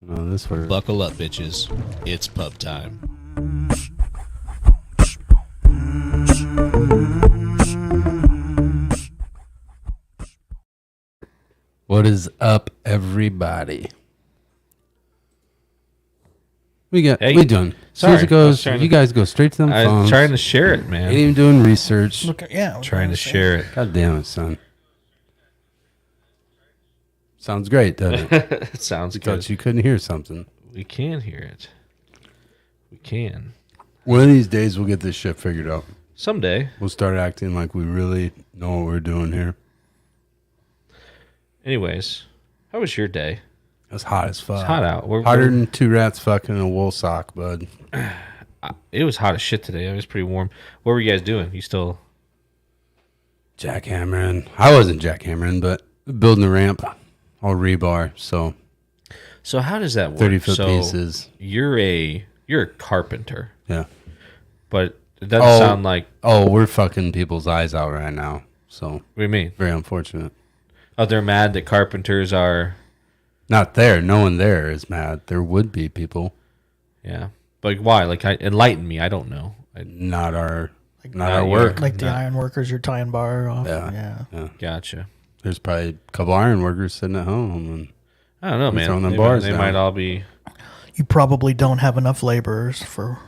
Oh, this one. Buckle up, bitches. It's pub time. What is up, everybody? We done. Sorry, As it goes, you guys go straight to them I phones. was trying to share it, man. Ain't even doing research. Trying to share it. God damn it, son. Sounds great, doesn't it? It sounds You good. thought you couldn't hear something. We can hear it. We can. One of these days, we'll get this shit figured out. Someday. We'll start acting like we really know what we're doing here. Anyways, how was your day? It's hot as fuck. It's hot out. Hotter than two rats fucking in a wool sock, bud. It was hot as shit today. It was pretty warm. What were you guys doing? You still... Jackhammering. I wasn't jackhammering, but building the ramp. All rebar, so how does that work? 30-foot pieces. You're a carpenter. Yeah. But it doesn't sound like... Oh, we're fucking people's eyes out right now. So What do you mean? very unfortunate. Oh, they're mad that carpenters are... Not there. No one there is mad. There would be people. Yeah. But why? Like, enlighten me. I don't know. Not our not work. Like the iron workers, you're tying bar off. Yeah. Gotcha. There's probably a couple iron workers sitting at home. And I don't know, man. throwing them bars They down. might all be... You probably don't have enough laborers for...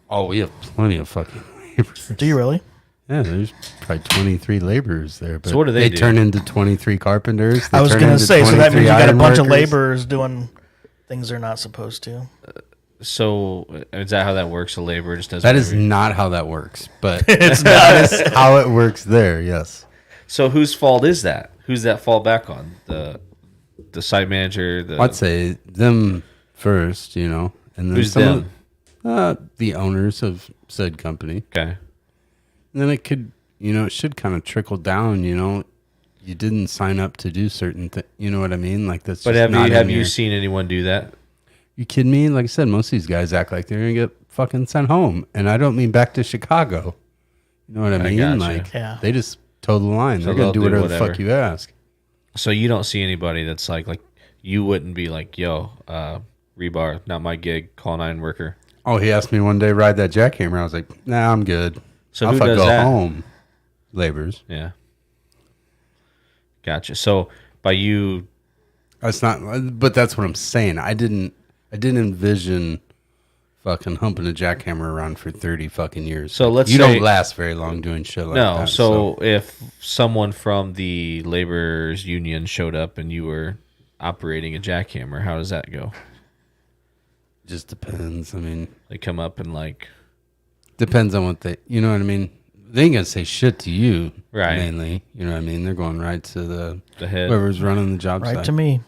Oh, we have plenty of fucking laborers. Do you really? Yeah, there's probably 23 laborers there. But So what do they do? turn into 23 carpenters. They I was turn going to into say, so that 23 means you got a iron bunch of workers. laborers doing things they're not supposed to. So is that how that works? A laborer just does That is whatever- not how that works, but that is how it works there, yes. So whose fault is that? Who's that fall back on? The site manager? I'd say them first, and then Who's some them? of the owners of said company. Okay. And then it could, it should kind of trickle down, you didn't sign up to do certain things, you know what I mean? Like that's But just not have in you your- seen anyone do that? You kidding me? Like I said, most of these guys act like they're going to get fucking sent home. And I don't mean back to Chicago. You know what I mean? gotcha. Like, Yeah. they just toe the line. So They're going to they'll do do whatever the fuck whatever. you ask. So you don't see anybody that's like you wouldn't be like, yo, rebar, not my gig, call an iron worker. Oh, he asked me one day, ride that jackhammer. I was like, nah, I'm good. So I'll who fuck does go that? home. Laborers. Yeah. Gotcha. So by you... That's not, but that's what I'm saying. I didn't envision fucking humping a jackhammer around for 30 fucking years. So let's you say- don't last very long doing shit like No, that. so if someone from the laborers union showed up and you were operating a jackhammer, how does that go? just depends. I mean, They come up and like... depends on what you know what I mean? They ain't gonna say shit to you, Right. mainly. You know what I mean? They're going right to the head. whoever's running the job Right site. to me.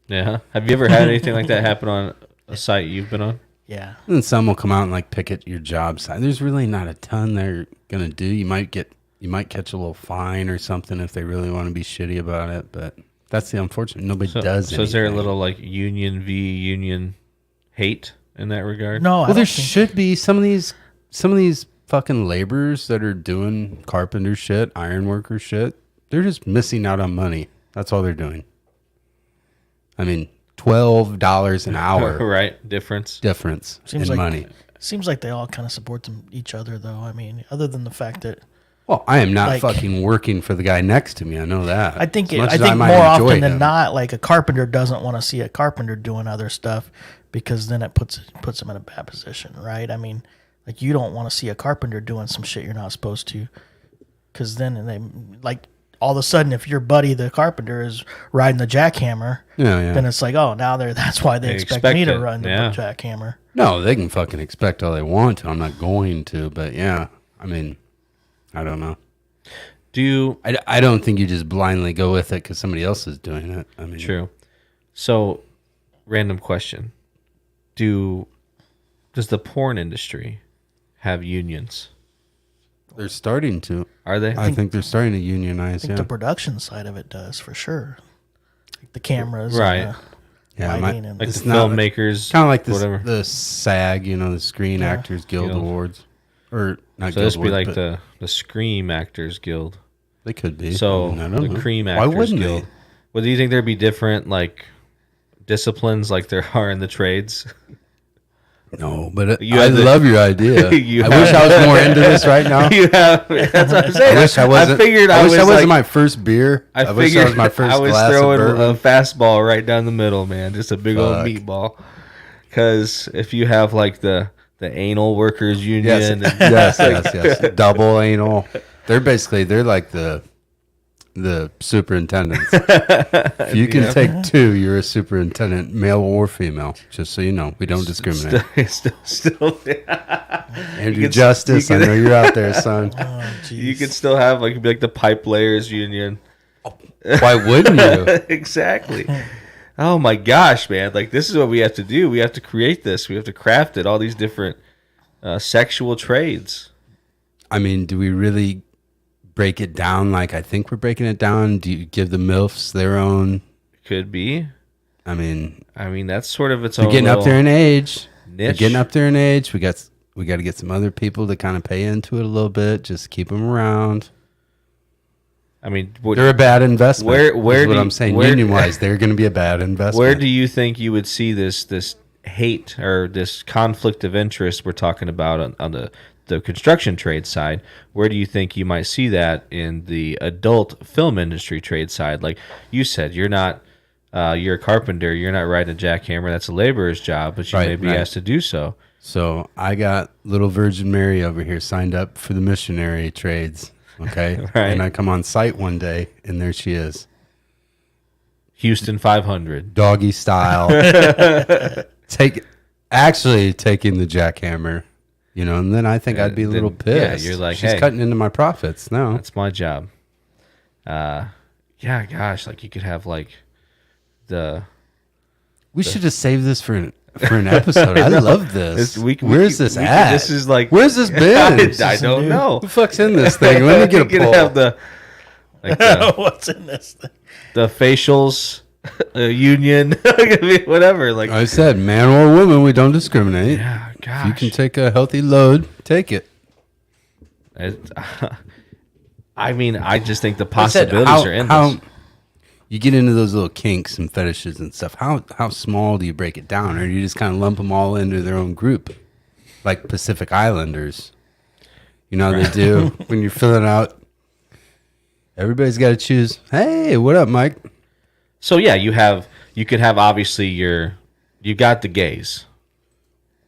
Yeah. Have you ever had anything like that happen on a site you've been on? Yeah. And then some will come out and like picket your job site. There's really not a ton they're gonna do. You might catch a little fine or something if they really want to be shitty about it, but that's the unfortunate. Nobody does. So is there a anything. little like union v union hate in that regard? No, I Well, don't there think... should be some of these fucking laborers that are doing carpenter shit, iron worker shit. They're just missing out on money. That's all they're doing. I mean, $12 an hour Right? Difference. difference Seems in like money. Seems like they all kind of support each other, though. I mean, other than the fact that Well, I am not like- fucking working for the guy next to me. I know that. I think As much I as think might more enjoy often than him. not, like a carpenter doesn't want to see a carpenter doing other stuff because then it puts them in a bad position, right? I mean, like you don't want to see a carpenter doing some shit you're not supposed to, because then they like all of a sudden if your buddy the carpenter is riding the jackhammer, Yeah. then it's like, oh, now that's why they expect me expect to it, run the yeah. jackhammer. No, they can fucking expect all they want to. I'm not going to, but yeah. I mean, I don't know. I don't think you just blindly go with it because somebody else is doing it. I mean, True. So, random question: does the porn industry have unions? they're starting to. Are they? I think they're starting to unionize. I think the production side of it does for sure, like the cameras, Right. And Yeah, lighting my- and like It's the not filmmakers, kind of like this, whatever. the SAG, the Screen Actors Guild Guild. Awards, or not. So Guild this would be Awards, like but the Scream Actors Guild. they could be. So I don't the know. Cream Why Actors wouldn't Guild. they? Well, do you think there'd be different like disciplines like there are in the trades? No, but You I have the- love your idea. You I have- wish I was more into this right now. You have, that's what I'm saying. I wish I wasn't. figured I wish was that wasn't like, my first beer. I wish that was my first I was glass throwing of a bourbon. fastball right down the middle, man. Just a big old Fuck. meatball. Because if you have like the anal workers union, Yes, and yes. Double anal. They're like the superintendents. If you can take two, you're a superintendent, male or female. Just so you know, we don't discriminate. still Andrew can- Justice, you I can- know you're out there, son. Oh, geez. you could still have like be like the pipe layers union. Why wouldn't you? Exactly. Oh my gosh, man! Like this is what we have to do. We have to create this. We have to craft it. All these different sexual trades. I mean, do we really break it down like I think we're breaking it down? Do you give the MILFs their own? Could be. I mean, That's sort of its they're own. getting up little there in age. They're niche. getting up there in age. We got to get some other people to kind of pay into it a little bit. Just keep them around. I mean, They're a bad investment. where is do what you- I'm saying. where- Union wise, they're going to be a bad investment. where do you think you would see this hate or this conflict of interest we're talking about on the construction trade side? Where do you think you might see that in the adult film industry trade side? Like you said, you're not you're a carpenter. You're not riding a jackhammer. That's a laborer's job, but you Right, may be right. asked to do so. So I got little Virgin Mary over here signed up for the missionary trades. Okay. Right. And I come on site one day and there she is. Houston 500. Doggy style. Actually taking the jackhammer, and then I think I'd be a little then, yeah, pissed. you're like, she's hey. cutting into my profits. No. That's my job. Yeah, gosh, like you could have like We should just save this for an episode. I love this. Where's this at? This is like Where's this been? I don't know. Who the fuck's in this thing? Let me get a You could poll. have the What's in this thing? the facials union, whatever. Like I said, man or woman, we don't discriminate. yeah, gosh. If you can take a healthy load, take it. I mean, I just think the I said, possibilities are endless. you get into those little kinks and fetishes and stuff. How small do you break it down, or do you just kind of lump them all into their own group, like Pacific Islanders? You know how they do when you're filling out. Everybody's got to choose. Hey, what up, Mike? So yeah, you could have obviously you got the gays.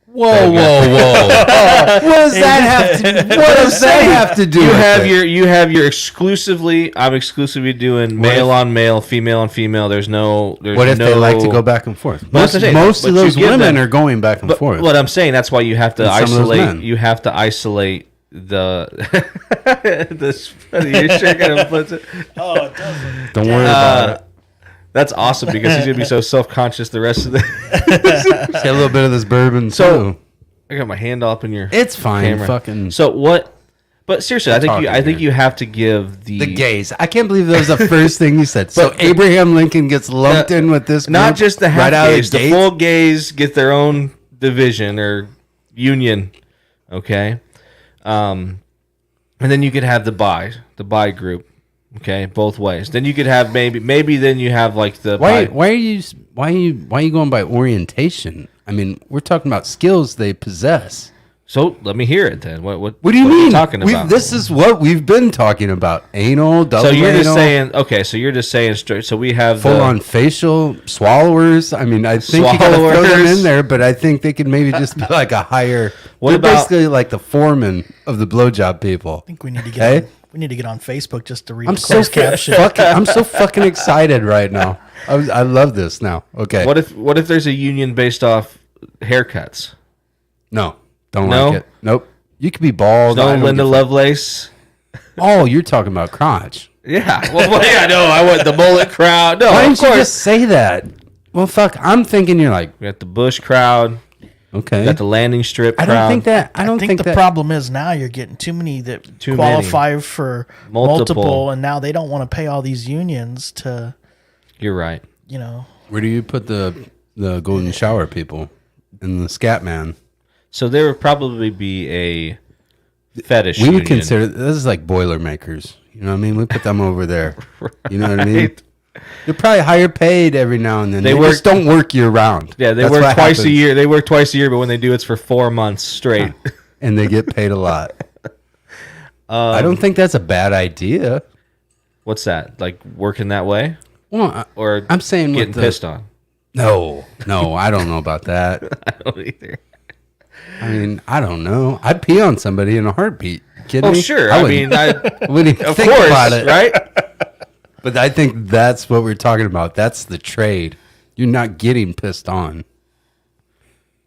Whoa. What does that have to do? You with have it? you have your exclusively. I'm exclusively doing male on male, female on female. There's What if they like to go back and forth? Well, that's what I'm saying. Most But of you those give women them- are going back and forth. What I'm saying, that's why you have to And some of those men. isolate. You have to isolate the. This you're sure gonna put it. Oh, it doesn't. Don't worry about it. That's awesome because he's gonna be so self conscious the rest of the. Get a little bit of this bourbon So- too. I got my hand up in your. It's fine. camera. Fucking So what? But seriously, I think talking I think here. you have to give the gays. I can't believe that was the first thing you said. So Abraham Lincoln gets lumped in with this group not just the half right out of gays, the gate? full gays get their own division or union. Okay, and then you could have the bi group. Okay, both ways. Then you could have maybe then you have like the Why are you going by orientation? I mean, we're talking about skills they possess. So let me hear it then. What What do you are mean? talking about? This is what we've been talking about. Anal, double so you're anal, just saying okay. So you're just saying straight. So we have full on facial swallowers. I mean, I think you got to throw them Swallowers. in there, but I think they could maybe just be like a higher. What they're about- basically like the foreman of the blowjob people? I think we need to Okay. get on Facebook just to read I'm the so closed caption. I'm so fucking excited right now. I love this now. Okay. What if there's a union based off haircuts? No, don't No? like it. Nope. You could be bald. I No don't Linda give a- Lovelace. Oh, you're talking about crotch. Yeah. Well, yeah, no, I want the mullet crowd. No, Why of didn't you course. just say that? Well, fuck. I'm thinking you're like, We got the Bush crowd. okay. We got the landing strip I crowd. don't think that. I I don't think think the that. problem is now you're getting too many that Too qualify for Multiple. multiple, and now they don't want to pay all these unions to, You're right. Where do you put the golden shower people and the scat man? So there would probably be a fetish. We would union. consider this is like Boilermakers. You know what I mean? We put them over there. You know what I mean? Right. They're probably higher paid every now and then. They just don't work year round. Yeah, they That's work what twice a happens. year. They work twice a year, but when they do, it's for 4 months straight. And they get paid a lot. I don't think that's a bad idea. What's that? Like working that way? Well, Or I'm saying getting pissed on? No, I don't know about that. I don't either. I mean, I don't know. I'd pee on somebody in a heartbeat. Kidding Oh, me? sure. I I wouldn't- mean, wouldn't even of think course, about it. right? But I think that's what we're talking about. That's the trade. You're not getting pissed on.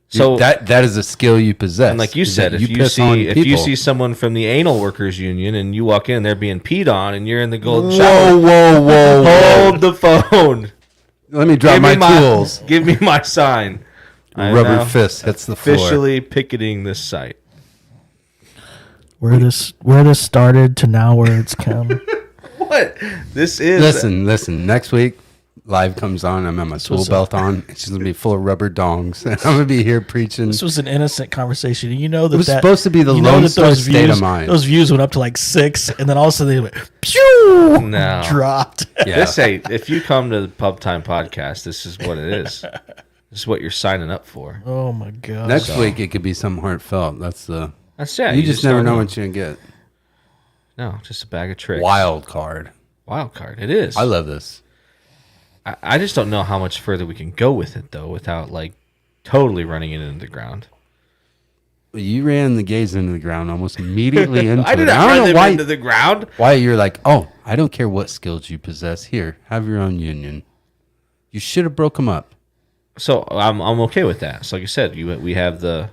So that is a skill you possess. and like you is said, that if you piss on see people. someone from the anal workers union and you walk in, they're being peed on, and you're in the golden shower. Whoa. Hold the phone. Let me drop my tools. Give me my sign. I am Rubber now fist hits the floor. officially picketing this site. Where this started to now where it's come. What? This is Listen. Next week, live comes on. I'm at my tool was belt on. It's just gonna be full of rubber dongs, and I'm gonna be here preaching. This was an innocent conversation. You know that It was supposed to be the you know Lone that Star those state views, of mind. Those views went up to like 6, and then all of a sudden they went pew, No. dropped. Yeah. This ain't. If you come to the Pub Time podcast, this is what it is. This is what you're signing up for. Oh my god! Next week it could be something heartfelt. That's the. That's it. You just never don't know what you're gonna get. No, just a bag of tricks. Wild card. Wild card. It is. I love this. I just don't know how much further we can go with it though, without like totally running it into the ground. You ran the gays into the ground almost immediately into I did it. not I run don't know them why. into the ground. Why you're like, oh, I don't care what skills you possess. Here, have your own union. You should have broke them up. So I'm okay with that. So like I said, we have the.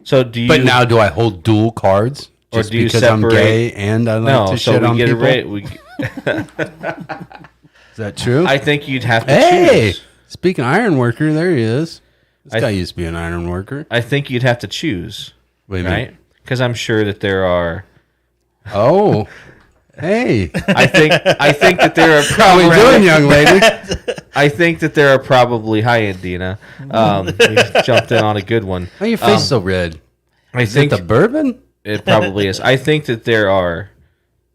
So do you? But now, do I hold dual cards Or just do you because I'm separate- gay and I like no. to So shit we on get people? it right. Is that true? I think you'd have to hey, choose. speaking of iron worker, there he is. This I- guy used to be an iron worker. I think you'd have to choose, What do you mean? right? Because I'm sure that there are. Oh, hey, I think that there are how probably. we doing, young lady? I think that there are probably. Hi, Indina. You jumped in on a good one. Why your face so red? I Is think it the bourbon? it probably is. I think that there are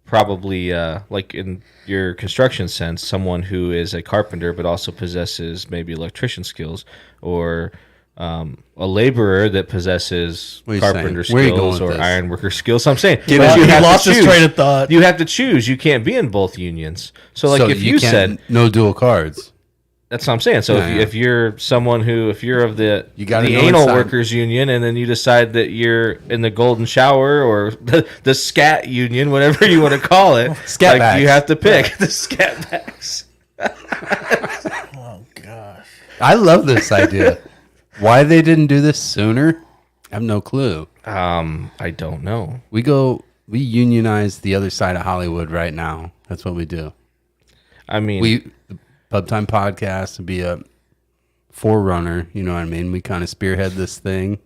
probably, like in your construction sense, someone who is a carpenter but also possesses maybe electrician skills, or a laborer that possesses What are you carpenter saying? Where are you going skills with or this? iron worker skills. So I'm saying, Get but out. you He have lost to his choose. train of thought. You have to choose. You can't be in both unions. So like if you can't- said, no dual cards. that's what I'm saying. So Yeah, yeah. if you're someone who, if you're of the gotta know anal inside. workers union, and then you decide that you're in the golden shower or the scat union, whatever you want to call it, Scat like you backs. have to pick the scat backs. Oh gosh! I love this idea. Why they didn't do this sooner? I have no clue. I don't know. We unionize the other side of Hollywood right now. That's what we do. I mean, The Pub Time Podcast would be a forerunner. You know what I mean? We kind of spearhead this thing.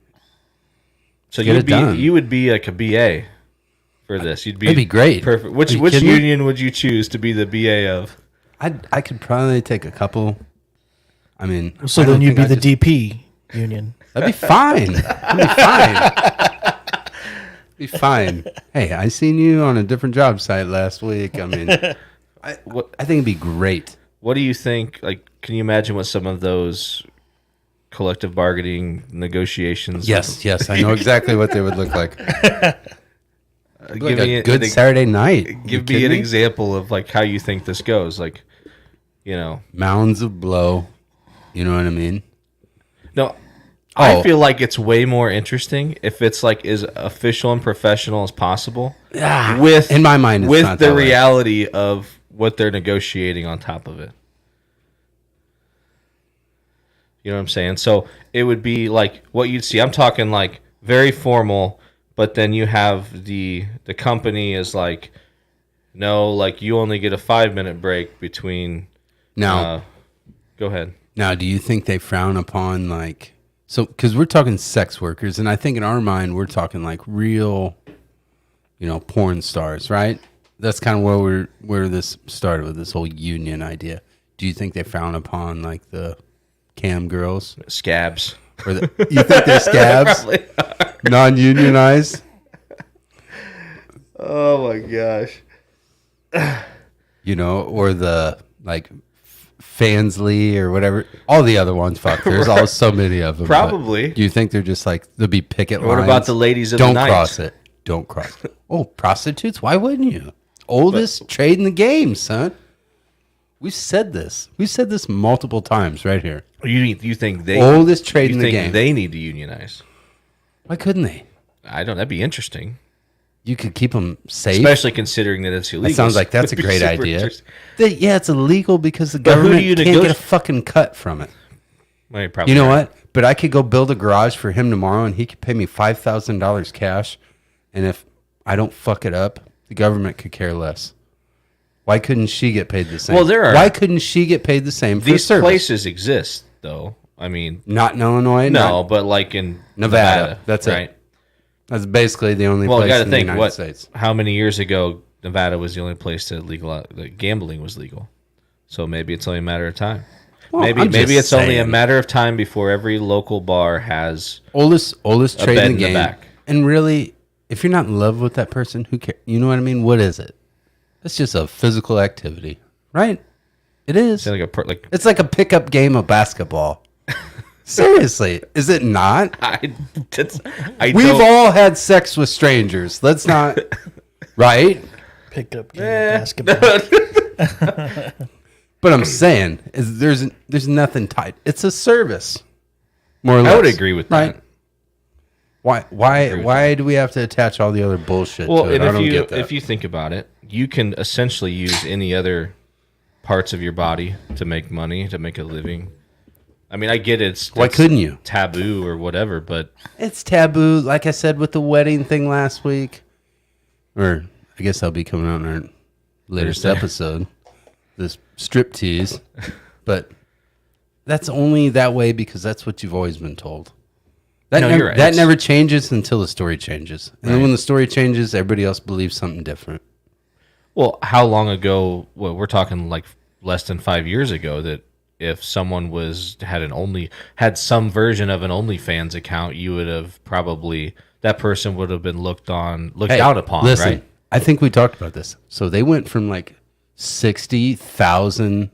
so get it done. you would be like a BA for this. You'd be It'd be great. Perfect. Are Which you kidding me? union would you choose to be the BA of? I could probably take a couple. I mean, So I then don't you'd be think the I just- DP union. That'd be fine. That'd be fine. Be fine. Hey, I seen you on a different job site last week. I mean, I think it'd be great. What do you think? Like, can you imagine what some of those collective bargaining negotiations? Yes, I know exactly what they would look like. Like Give a me good Saturday night. You Give me kidding an example of like how you think this goes. Like, you know, Mounds of blow. You know what I mean? no. Oh. I feel like it's way more interesting if it's like as official and professional as possible. With in my mind, it's with not the that way. reality of what they're negotiating on top of it. You know what I'm saying? So it would be like what you'd see. I'm talking like very formal, but then you have the company is like, no, like you only get a 5-minute break between. Now, Go ahead. Now, do you think they frown upon like because we're talking sex workers, and I think in our mind we're talking like real, porn stars, right? That's kind of where this started with this whole union idea. Do you think they frown upon like the cam girls, Scabs. or you think they're scabs, Probably. non-unionized? Oh my gosh. you know, or the like Fansly or whatever. All the other ones, fuck. There's all so many of them. Probably. Do you think they're just like there'll be picket lines? What about the ladies of Don't the night? cross it. Don't cross it. Oh, prostitutes? Why wouldn't you? Oldest trade in the game, son. We've said this. We've said this multiple times right here. You think they Oldest trade you in the think game. they need to unionize? Why couldn't they? I don't. That'd be interesting, You could keep them safe. especially considering that it's illegal. That sounds like that's a It'd be great super idea. interesting. Yeah, it's illegal because the who government do you can't get a negotiate- fucking cut from it. Well, you're probably You know right. what? But I could go build a garage for him tomorrow, and he could pay me $5,000 cash. And if I don't fuck it up, the government could care less. Why couldn't she get paid the same? Well, there are- Why couldn't she get paid the same for These service? places exist, though. I mean, Not in Illinois. no, not but like in Nevada. That's right? it. That's basically the only Well, you place got to in the think United States. how many years ago Nevada was the only place that gambling was legal. So maybe it's only a matter of time. Well, maybe I'm just it's only a saying. matter of time before every local bar has. Oldest A trade bed in in the the game. back. And really, if you're not in love with that person, who cares? You know what I mean? What is it? It's just a physical activity, right? It is. Like It's like a pickup game of basketball. Seriously, is it not? I We've don't- all had sex with strangers. Let's not, right? Pick up game basketball. But I'm saying is there's nothing tied. It's a service, more or less. I would agree with that. Right? Why do we have to attach all the other bullshit Well, to it? and I don't get that. if you think about it, you can essentially use any other parts of your body to make money, to make a living. I mean, I get Why it's couldn't you? taboo or whatever, but It's taboo, like I said with the wedding thing last week. Or I guess that'll be coming out in our latest Thursday. episode. This strip tease. But that's only that way because that's what you've always been told. That, No, never, you're right. that It's- never changes until the story changes. And then when the story changes, everybody else believes something different. well, how long ago? Well, we're talking like less than 5 years ago. That if someone had some version of an OnlyFans account, you would have probably that person would have been looked down upon, listen, right? I think we talked about this. So they went from like 60,000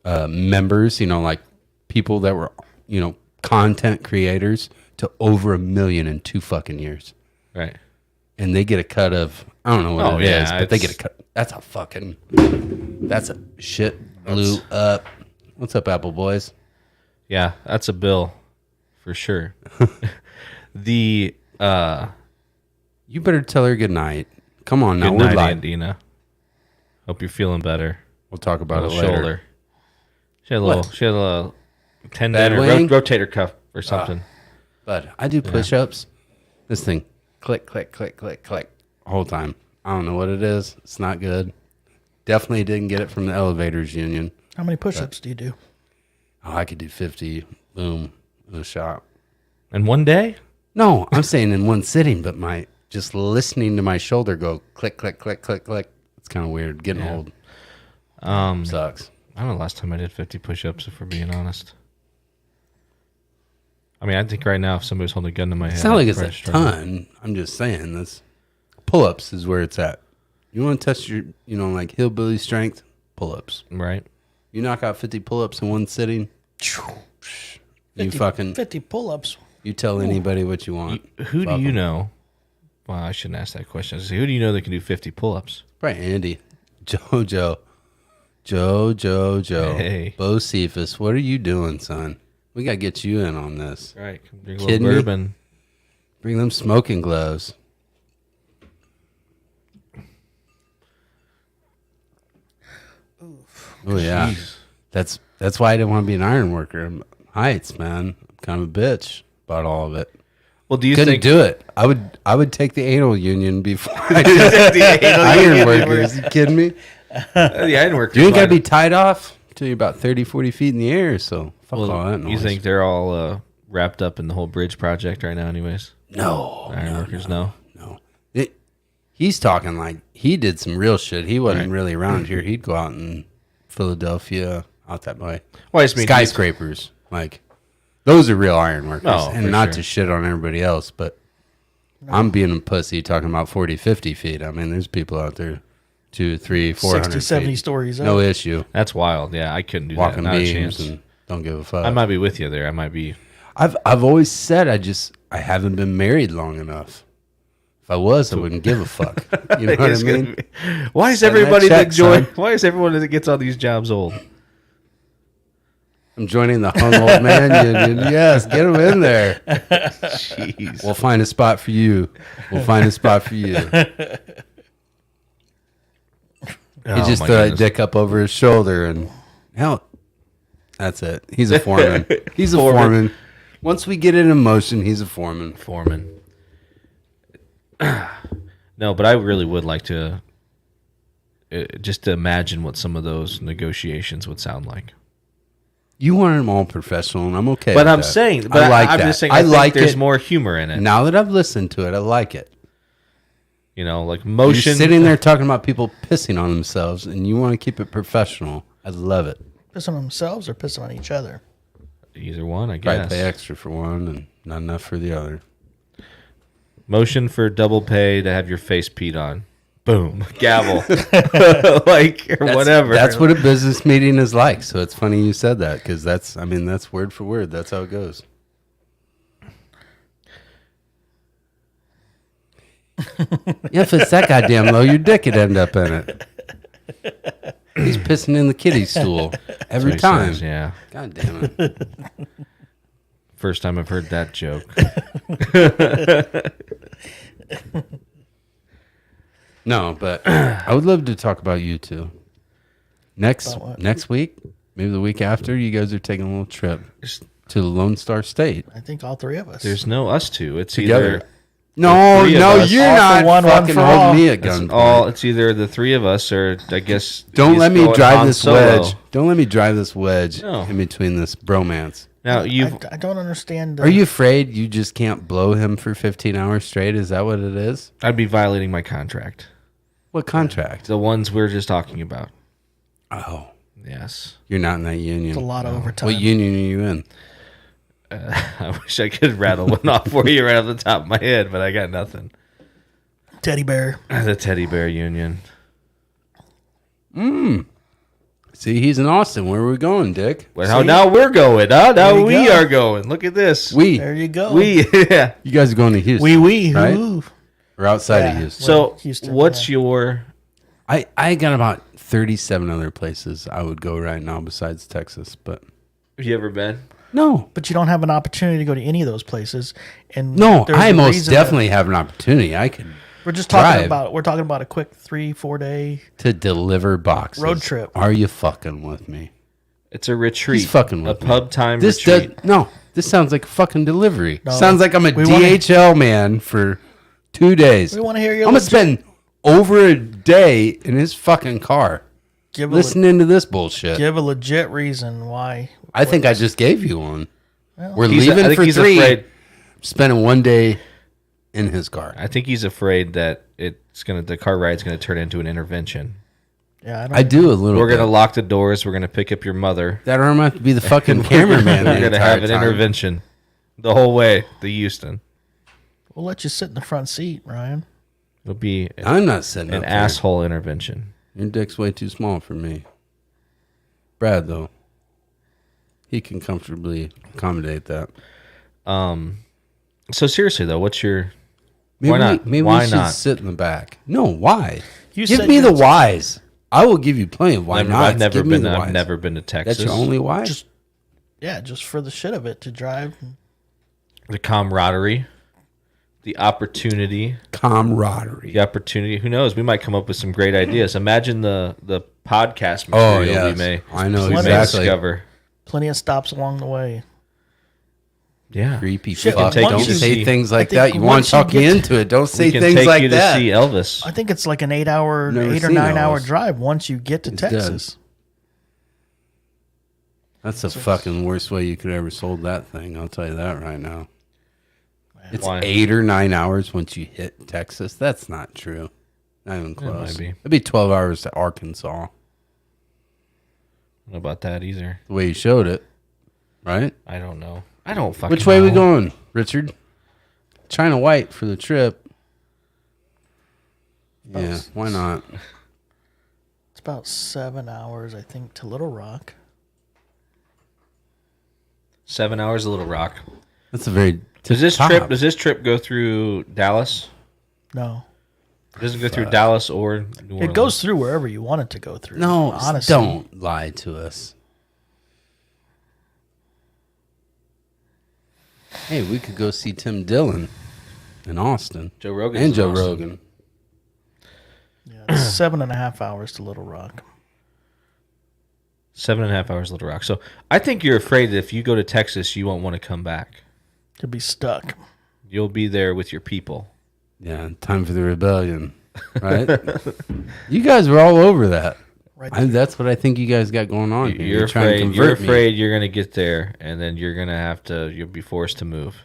members, like people that were, content creators to over 1 million in 2 fucking years. Right. And they get a cut of, I don't know what Oh, it is, yeah, but they it's- get a cut. That's a shit blew up. What's up, Apple boys? Yeah, that's a bill for sure. The You better tell her good night. Come on now, good we're night, live. Andina. Hope you're feeling better. We'll talk about it The later. shoulder. She had a little tendon Bad or wing? rotator cuff or something. But I do push-ups. This thing, click, click, click, click, click, whole time. I don't know what it is. It's not good. Definitely didn't get it from the elevators union. How many push-ups do you do? Oh, I could do 50. Boom, in a shot. And one day, No, I'm saying in one sitting, but just listening to my shoulder go click, click, click, click, click. It's kind of weird. Getting old sucks. I don't know the last time I did 50 push-ups, if we're being honest. I mean, I think right now if somebody was holding a gun to my head, It's not like I'd it's a probably struggle. ton. I'm just saying this. Pull-ups is where it's at. You want to test your, like hillbilly strength? Pull-ups. Right? You knock out 50 pull-ups in one sitting. You 50 pull-ups. you tell anybody what you want. Who Fuck do you 'em. know? Well, I shouldn't ask that question. I say, who do you know that can do 50 pull-ups? Right, Andy. Joe. Hey. Bo Cephas, what are you doing, son? We got to get you in on this. Right. Drink a Kidding little me? bourbon. Bring them smoking gloves. Oh yeah, that's why I didn't want to be an iron worker. I'm heights, man. I'm kind of a bitch about all of it. Well, do you Couldn't think do it. I would take the anal union before I did the iron workers. You kidding me? the iron workers? You ain't got to be tied off till you're about 30, 40 feet in the air. So fuck all that You noise. think they're all wrapped up in the whole bridge project right now, anyways? No, Iron workers, no. no. He's talking like he did some real shit. He wasn't really around here. He'd go out in Philadelphia, out that way. Well, I just mean, Skyscrapers, like those are real iron workers. Oh, and for not sure. to shit on everybody else, but I'm being a pussy talking about 40, 50 feet. I mean, there's people out there 2, 3, 400 60, 70 feet. stories No up. issue. That's wild. Yeah, I couldn't do Walking that. Not a beams chance. and don't give a fuck. I might be with you there. I might be. I've always said I haven't been married long enough. If I was, I wouldn't give a fuck. You know what I mean? Why is Send that everybody check, that join? son. Why is everyone that gets all these jobs old? I'm joining the hung old man union. Yes, get him in there. Jeez. We'll find a spot for you. We'll find a spot for you. He just my threw that goodness. dick up over his shoulder and hell, that's it. He's a foreman. He's a Foreman. foreman. Once we get it in motion, he's a foreman. Foreman. No, but I really would like to just to imagine what some of those negotiations would sound like. You want them all professional, and I'm okay. But with I'm that. saying, but I like I'm that. just saying, I think like there's it. more humor in it. Now that I've listened to it, I like it. You know, like You're motion. sitting there talking about people pissing on themselves, and you want to keep it professional. I love it. Pissing on themselves or pissing on each other? Either one, I Probably guess. pay extra for one and not enough for the other. Motion for double pay to have your face peed on. Boom. Gavel. Like, or whatever. That's what a business meeting is like. So it's funny you said that because that's word for word. That's how it goes. Yeah, if it's that goddamn low, your dick could end up in it. He's pissing in the kiddie stool every That's what he time. says, yeah. God damn it. First time I've heard that joke. No, but I would love to talk about you two. Next week, maybe the week after, you guys are taking a little trip to the LoneStar State. I think all three of us. There's no us two. It's Together. either No, three of no, us. you're All for not one, one fucking for holding all. me at it's gunpoint. it's either the three of us or I guess Don't he's let me going drive Han this Solo. wedge. Don't let me drive this wedge No. in between this bromance. Now you've I don't understand. Are you afraid you just can't blow him for 15 hours straight? Is that what it is? I'd be violating my contract. What contract? The ones we're just talking about. Oh, Yes. you're not in that union. It's a lot of overtime. What union are you in? I wish I could rattle one off for you right off the top of my head, but I got nothing. Teddy bear. The teddy bear union. See, he's in Austin. Where are we going, Dick? Well, how now we're going, huh? Now you we go. are going. Look at this. There you go. Yeah. You guys are going to Houston. We right? who? Or outside Yeah. of Houston. So, Houston, what's yeah. your... I got about 37 other places I would go right now besides Texas, but Have you ever been? no. But you don't have an opportunity to go to any of those places. And No, there's I a most reason definitely have an opportunity. I could we're just talking drive. about. We're talking about a quick 3-4 day. to deliver boxes. Road trip. Are you fucking with me? It's a retreat. He's fucking a with me. pub time This retreat. this sounds like a fucking delivery. No. Sounds like I'm a We wanna- DHL man for 2 days. We want to hear your I'm gonna legit- spend over a day in his fucking car give a, listening to this bullshit. give a legit reason why. I think I just gave you one. We're I leaving think for he's 3, afraid. spending 1 day in his car. I think he's afraid that the car ride's gonna turn into an intervention. Yeah, I do a little We're bit. gonna lock the doors. We're gonna pick up your mother. That arm have to be the fucking cameraman. We're the gonna entire have an time. intervention the whole way to Houston. We'll let you sit in the front seat, Ryan. It'll be I'm not sitting an up there. asshole intervention. Your dick's way too small for me. Brad, though, he can comfortably accommodate that. So seriously though, what's your? Maybe Why not? Maybe Why we should not? sit in the back. No, why? You Give said me you're- the whys. I will give you plenty of why not. I've never Give me been. the I've whys. never been to Texas. That's your only why? Just yeah, just for the shit of it to drive. The camaraderie, the opportunity. Camaraderie. The opportunity. Who knows? We might come up with some great ideas. Imagine the podcast Oh, material yes. we may. I know we may exactly. discover. Plenty of stops along the way. Yeah. Creepy Shit, fuck. take Don't you to say see- things I like think that. You want once to you talk me get to- into it. Don't say We can things take like you that. to see Elvis. I think it's like an 8 or Never 8 or seen 9 hour Elvis. drive once you get to He's Texas. That's the fucking worst way you could ever sold that thing. I'll tell you that right now. It's Why? 8 or 9 hours once you hit Texas. That's not true. Not even close. might be. It'd be 12 hours to Arkansas. I don't know about that either. The way you showed it, right? I don't know. I don't fucking. Which way know. we going, Richard? China White for the trip. Yeah, why not? about 7 hours, I think, to Little Rock. 7 hours to Little Rock. That's a very Does this trip go through Dallas? No. It doesn't go through Dallas or New Orleans. It goes through wherever you want it to go through. No, honestly. don't lie to us. Hey, we could go see Tim Dillon in Austin. Joe Rogan And Joe Rogan. Yeah, it's 7.5 hours to Little Rock. 7.5 hours to Little Rock. So I think you're afraid that if you go to Texas, you won't want to come back. Could be stuck. You'll be there with your people. Yeah, time for the rebellion, right? You guys were all over that. Right. That's what I think you guys got going on here. You're trying to afraid. convert You're me. afraid you're gonna get there, and then you're gonna have to. You'll be forced to move.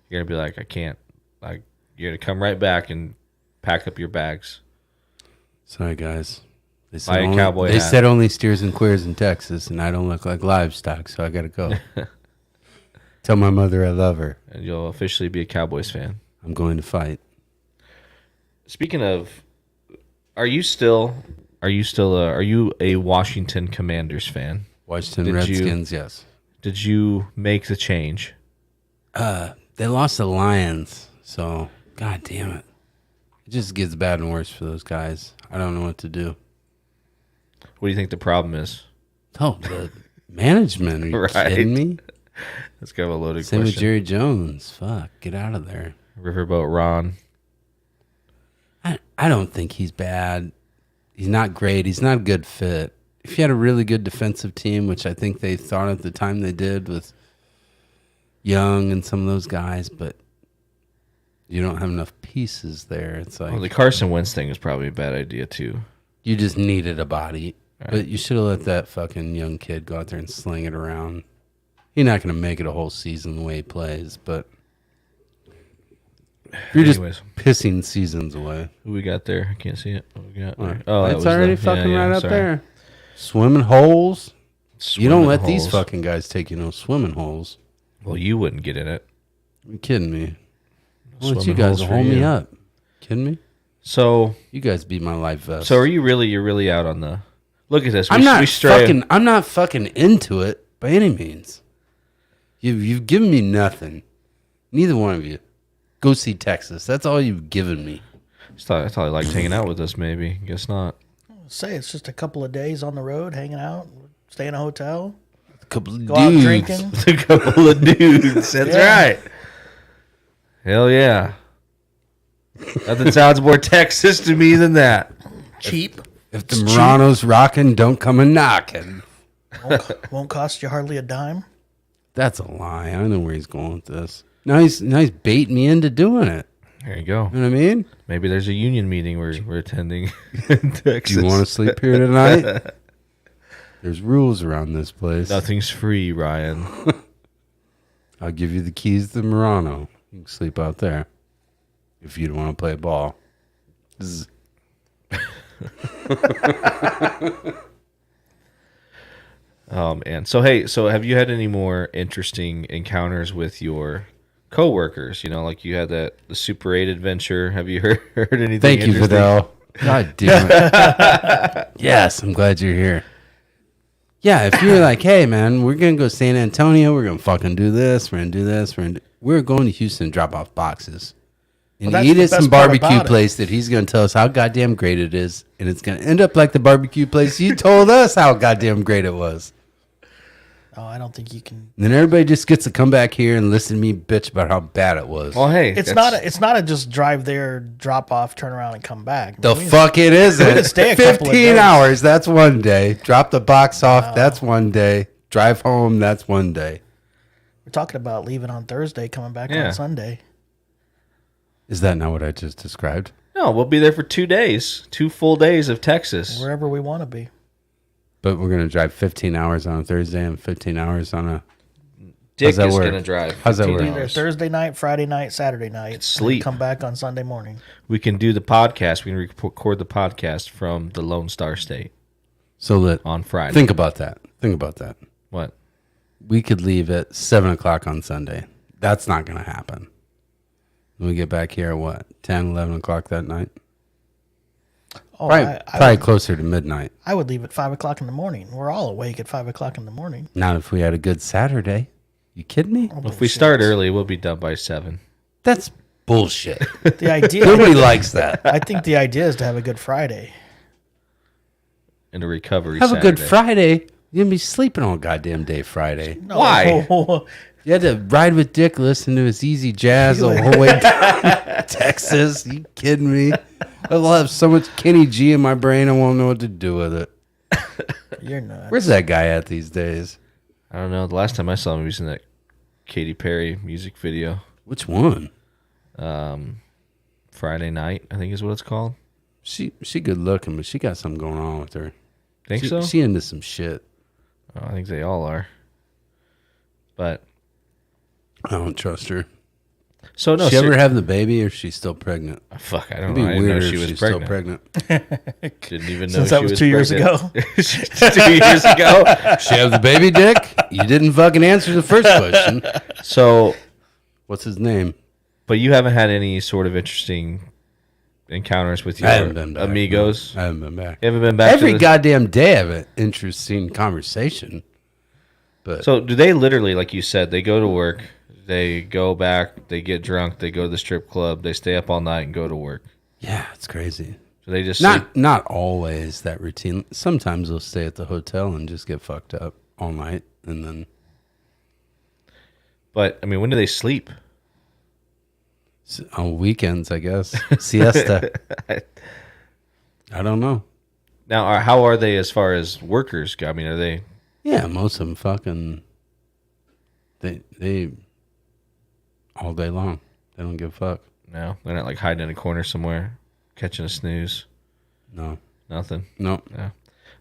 You're gonna be like, I can't. Like, you're gonna come right back and pack up your bags. Sorry, guys. They Buy a only, cowboy they hat. said only steers and queers in Texas, and I don't look like livestock, so I got to go. Tell my mother I love her. And you'll officially be a Cowboys fan. I'm going to fight. Speaking of, are you a Washington Commanders fan? Washington Did you- Redskins, yes. Did you make the change? They lost the Lions, so god damn it. It just gets bad and worse for those guys. I don't know what to do. What do you think the problem is? Oh, the management. Are you Right. kidding me? That's kind of a loaded Same with question. Jerry Jones. Fuck, get out of there. Riverboat Ron. I don't think he's bad. He's not great. He's not a good fit. If you had a really good defensive team, which I think they thought at the time they did with Young and some of those guys, but you don't have enough pieces there. It's like Well, the Carson Wentz thing is probably a bad idea too. you just needed a body. Right. But you should have let that fucking young kid go out there and sling it around. He's not going to make it a whole season the way he plays, but you're just Anyways. pissing seasons away. Who we got there? I can't see it. What we got there? Right. Oh, that It's was already the- fucking yeah, right up sorry. there. Swimming holes. You Swimming don't let these holes. fucking guys take you no swimming holes. Well, you wouldn't get in it. You kidding me? Well, you Swimming guys holes will for hold me you. up. Kidding me? So, You guys beat my life vest. so you're really out on the. Look at this. I'm not stray- fucking. I'm not fucking into it by any means. You've given me nothing. Neither one of you. Go see Texas. That's all you've given me. I thought he liked hanging out with us. Maybe. Guess not. Say it's just a couple of days on the road, hanging out, stay in a hotel, A couple of go out dudes. drinking. A couple of dudes. That's Yeah. right. Hell yeah. Nothing sounds more Texas to me than that. Cheap. If the Murano's rocking, don't come a knocking. Won't cost you hardly a dime. That's a lie. I know where he's going with this. Now he's baiting me into doing it. There you go. You know what I mean? Maybe there's a union meeting we're attending in Texas. Do you want to sleep here tonight? There's rules around this place. Nothing's free, Ryan. I'll give you the keys to Murano. You can sleep out there if you don't want to play ball. Zzz. Oh man. So have you had any more interesting encounters with your coworkers? You know, like you had the Super 8 adventure. Have you heard anything? Thank you, interesting? Vidal. God damn it. Yes, I'm glad you're here. Yeah, if you're like, hey man, we're gonna go to San Antonio, we're gonna fucking do this, we're going to Houston to drop off boxes. And Well, eat that's at the some best part barbecue about it. place that he's gonna tell us how goddamn great it is, and it's gonna end up like the barbecue place you told us how goddamn great it was. Oh, I don't think you can. And then everybody just gets to come back here and listen to me bitch about how bad it was. Well, hey, It's not a just drive there, drop off, turn around, and come back. The We- fuck it isn't. can stay a couple of 15 days. hours, that's one day. Drop the box off, that's one day. Drive home, that's one day. We're talking about leaving on Thursday, coming back Yeah. on Sunday. Is that not what I just described? No, we'll be there for 2 days, 2 full days of Texas. Wherever we want to be. But we're going to drive 15 hours on a Thursday and 15 hours on a... Dick that is work? going to drive. How's that 15 work? Be there hours. Thursday night, Friday night, Saturday night. and then sleep. Come back on Sunday morning. We can do the podcast. We can record the podcast from the Lone Star State So on Friday. think about that. Think about that. What? We could leave at 7 o'clock on Sunday. That's not going to happen. We get back here at what? 10, 11 o'clock that night? Oh, Probably closer to midnight. I would leave at 5 o'clock in the morning. We're all awake at 5 o'clock in the morning. Not if we had a good Saturday. You kidding me? Oh, If we start early, we'll be done by 7. That's bullshit. the idea, Nobody likes that. I think the idea is to have a good Friday. And a recovery Have a good Saturday. Friday. You're going to be sleeping all goddamn day Friday. No. Why? You had to ride with Dick, listen to his easy jazz the whole way down to Texas. You kidding me? I'll have so much Kenny G in my brain, I won't know what to do with it. You're nuts. Where's that guy at these days? I don't know. The last time I saw him, he was in that Katy Perry music video. Which one? Friday Night, I think is what it's called. She good looking, but she got something going on with her. Think so? She into some shit. Oh, I think they all are. But I don't trust her. so no, She ever have the baby, or is she still pregnant? fuck, I It'd don't be know. I didn't know weird she if was she's pregnant. still pregnant. Didn't even know Since she that was 2 years pregnant. ago. 2 years ago. She have the baby, Dick? You didn't fucking answer the first question. So, What's his name? but you haven't had any sort of interesting encounters with your I haven't been back. amigos. I haven't been back. You haven't been back Every to the, goddamn day I have an interesting conversation. But So do they literally, like you said, they go to work, they go back, they get drunk, they go to the strip club, they stay up all night and go to work. yeah, it's crazy. So they just sleep. Not always that routine. Sometimes they'll stay at the hotel and just get fucked up all night, and then But I mean, when do they sleep? on weekends, I guess, siesta. I don't know. Now, how are they as far as workers go? I mean, are they? Yeah, most of them fucking they all day long. They don't give a fuck. No, they're not like hiding in a corner somewhere, catching a snooze. No, Nothing. no. Yeah, I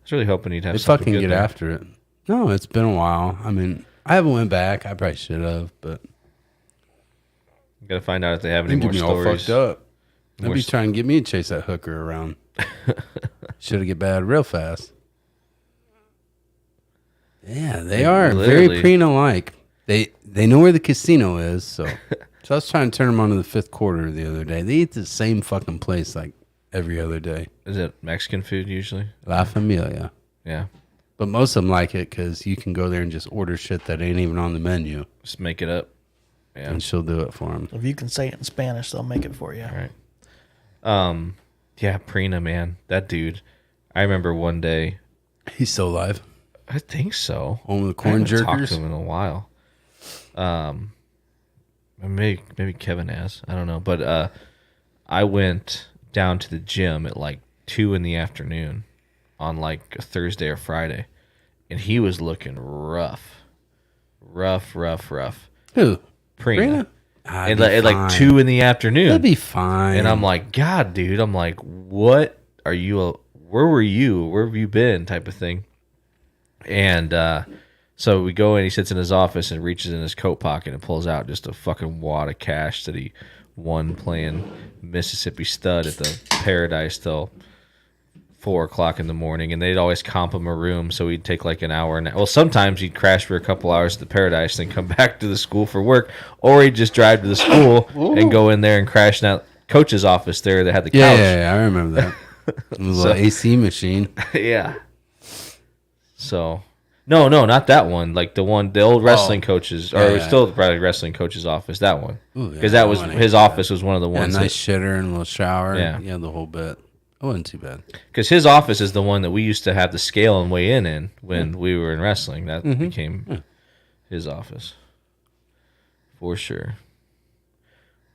was really hoping you'd have They something fucking good get there. after it. No, it's been a while. I mean, I haven't went back. I probably should have, but Got to find out if they have they any get more me all stories. fucked up. They'd More be s- trying to get me to chase that hooker around. Should have get bad real fast. Yeah, they are Literally. very preen-alike. They know where the casino is, so I was trying to turn them on to the fifth quarter the other day. They eat the same fucking place like every other day. Is it Mexican food usually? La Familia. Yeah, But most of them like it because you can go there and just order shit that ain't even on the menu, just make it up. Yeah. and she'll do it for them. If you can say it in Spanish, they'll make it for you. All right. Yeah, Prina, man, that dude. I remember one day. He's still alive. I think so. Home of the I corn haven't talked jerkers. to him in a while. Maybe Kevin has. I don't know. But I went down to the gym at like 2 p.m. on like a Thursday or Friday, and he was looking rough. Who? Prina. I'd At be like fine. 2 p.m. That'd be fine. And I'm like, God, dude. I'm like, what are you? Where were you? Where have you been? Type of thing. And so we go in. He sits in his office and reaches in his coat pocket and pulls out just a fucking wad of cash that he won playing Mississippi Stud at the Paradise till 4 o'clock in the morning. And they'd always comp him a room, so he'd take like an hour. And well, sometimes he'd crash for a couple hours at the Paradise, then come back to the school for work, or he'd just drive to the school and go in there and crash in that coach's office there that had the couch. yeah, I remember that. It was a little AC machine. Yeah. So, no, not that one. Like the old wrestling coaches, or Yeah. still probably wrestling coach's office. That one, Ooh, yeah, because that was one his ain't office was one of the Yeah, ones. nice shitter and a little shower. Yeah. The whole bit. It wasn't too bad. Because his office is the one that we used to have the scale and weigh in when we were in wrestling. That became his office for sure.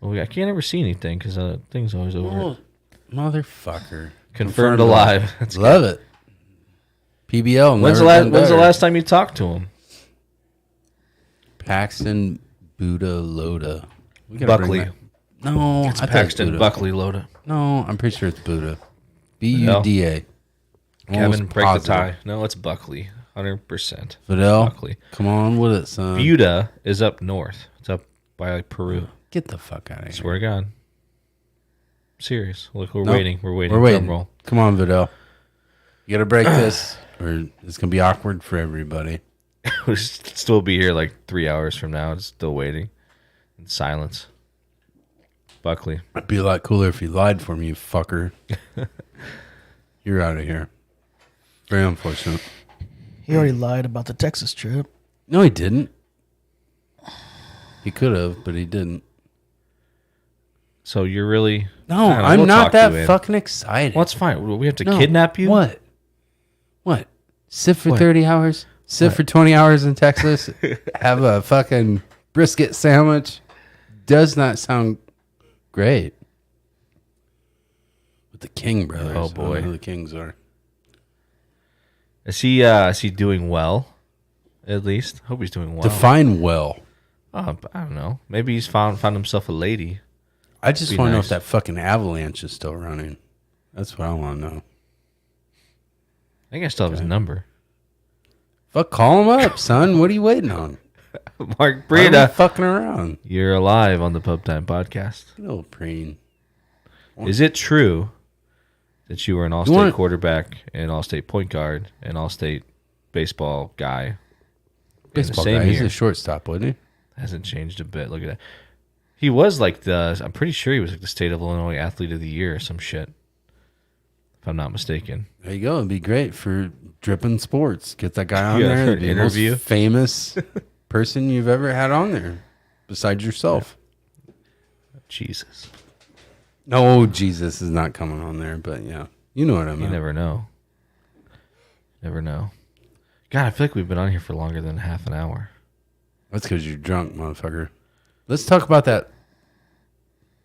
Well, I can't ever see anything because thing's always over. Oh, motherfucker. Confirmed alive. That's Love it. PBL. When's the last time you talked to him? Paxton Buddha Loda. We gotta Buckley. bring that- No, It's I thought Paxton Buddha. Buckley Loda. No, I'm pretty sure it's Buddha. Buda. Kevin, break the tie. No, it's Buckley. 100%. Fidel, Buckley. come on with it, son. Buda is up north. It's up by like Peru. Get the fuck out of here. Swear to God. Serious. Look, we're Nope. waiting. We're waiting. We're waiting. Drum roll. Come on, Vidal. You gotta break this, or it's gonna be awkward for everybody. We'll still be here like 3 hours from now. It's still waiting in silence. Buckley. It'd be a lot cooler if you lied for me, you fucker. You're out of here. Very unfortunate. He already lied about the Texas trip. No, he didn't. He could have, but he didn't. So you're really... No, I don't know, I'm we'll not talk that you in. fucking excited. Well, that's fine. We have to No. kidnap you? What? What? Sit for What? 30 hours? Sit for 20 hours in Texas? Have a fucking brisket sandwich? Does not sound great. With the King brothers. Oh, I don't boy. know who the Kings are. Is he doing well? At least? Hope he's doing well. Define well. I don't know. Maybe he's found himself a lady. I just Be want to know nice. if that fucking avalanche is still running. That's what I want to know. I think I still have his number. Fuck, call him up, son. What are you waiting on? Mark Why are we Breda, fucking around? you're alive on the Pub Time Podcast. Little preen. Is it true that you were an You all-state want- quarterback, an all-state point guard, an all-state baseball guy? In the Baseball same guy. He's year. a shortstop, wasn't Hasn't changed a bit. Look at that. He was like I'm pretty sure he was like the state of Illinois Athlete of the Year or some shit. If I'm not mistaken. he? There you go. It'd be great for Drippin' Sports. Get that guy on Yeah, there. for It'd an be the most interview. famous person you've ever had on there, besides yourself. Jesus. No, Jesus is not coming on there, but yeah, you know what I You mean. never know. Never know. God, I feel like we've been on here for longer than half an hour. That's because you're drunk, motherfucker. Let's talk about that.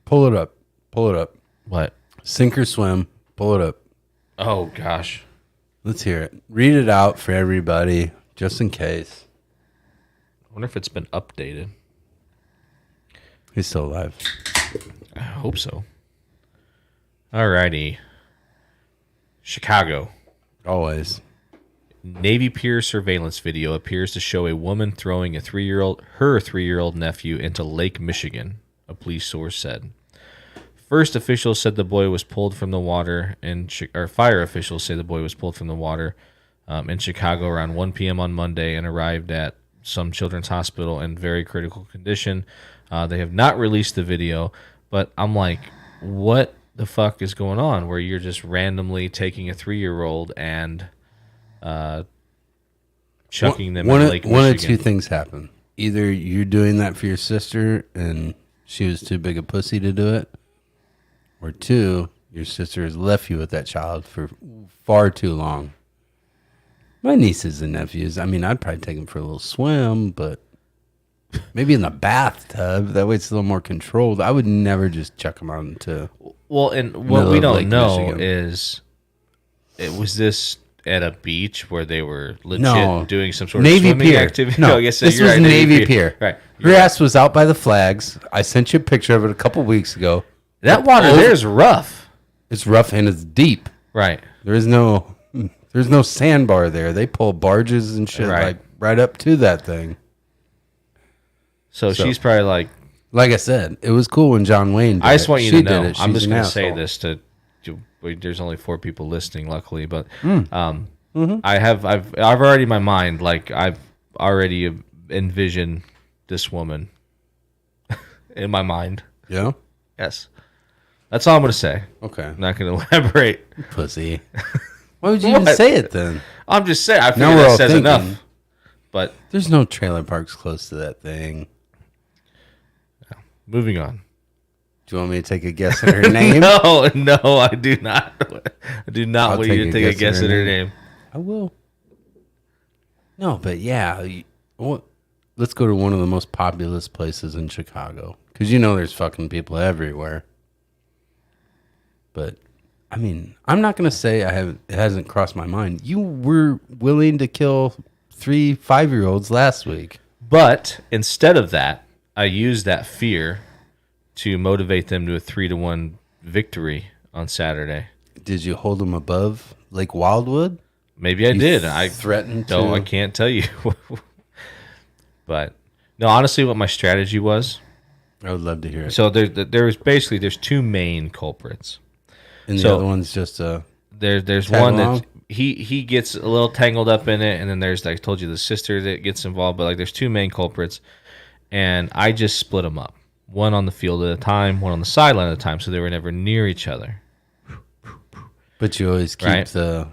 Pull it up. Pull it up. What? Sink or swim. Pull it up. Oh, gosh. Let's hear it. Read it out for everybody, just in case. I wonder if it's been updated. He's still alive. I hope so. Alrighty. Chicago. Always. Navy Pier surveillance video appears to show a woman throwing her 3-year-old nephew into Lake Michigan, a police source said. First, officials said the boy was pulled from the water, or fire officials say the boy was pulled from the water in Chicago around 1 p.m. on Monday and arrived at some children's hospital in very critical condition. They have not released the video, but I'm like, what the fuck is going on where you're just randomly taking a 3-year-old and chucking them in Lake Michigan? One of two things happen. Either you're doing that for your sister and she was too big a pussy to do it, or two, your sister has left you with that child for far too long. My nieces and nephews, I mean, I'd probably take them for a little swim, but maybe in the bathtub. That way it's a little more controlled. I would never just chuck them out into... Well, and what Middle we of don't Lake know Michigan. is, was this at a beach where they were legit No. doing some sort of Navy swimming Pier. activity? No, I guess this you're was right, Navy Pier. Right. Her ass was out by the flags. I sent you a picture of it a couple weeks ago. That water Oh. there is rough. It's rough and it's deep. Right. There's no sandbar there. They pull barges and shit Right. right up to that thing. So she's probably Like I said, it was cool when John Wayne did I just it. want you She to did know. it. I'm She's just an going to say asshole. this there's only 4 people listening, luckily, but Mm-hmm. I've already in my mind, I've already envisioned this woman in my mind. Yeah? Yes. That's all I'm going to say. Okay. I'm not going to elaborate. Pussy. Why would you even What? say it then? I'm just saying. I Now figure we're that all says thinking. enough. But There's no trailer parks close to that thing. moving on. Do you want me to take a guess at her name? No, I do not. I do not I'll want you to take a guess at her name. I will. No, but yeah. Let's go to one of the most populous places in Chicago. Because you know there's fucking people everywhere. But, I mean, I'm not going to say it hasn't crossed my mind. You were willing to kill 3 5-year-olds last week. But instead of that, I used that fear to motivate them to a 3-1 victory on Saturday. Did you hold them above Lake Wildwood? Maybe I did. I threatened No, I to. can't tell you. But no, honestly, what my strategy was. I would love to hear it. So there's 2 main culprits. And the so- other one's just There's Tag one along? that he gets a little tangled up in it, and then there's, like I told you, the sister that gets involved. But there's 2 main culprits, and I just split them up. One on the field at a time, one on the sideline at a time, so they were never near each other. But you always keep Right. the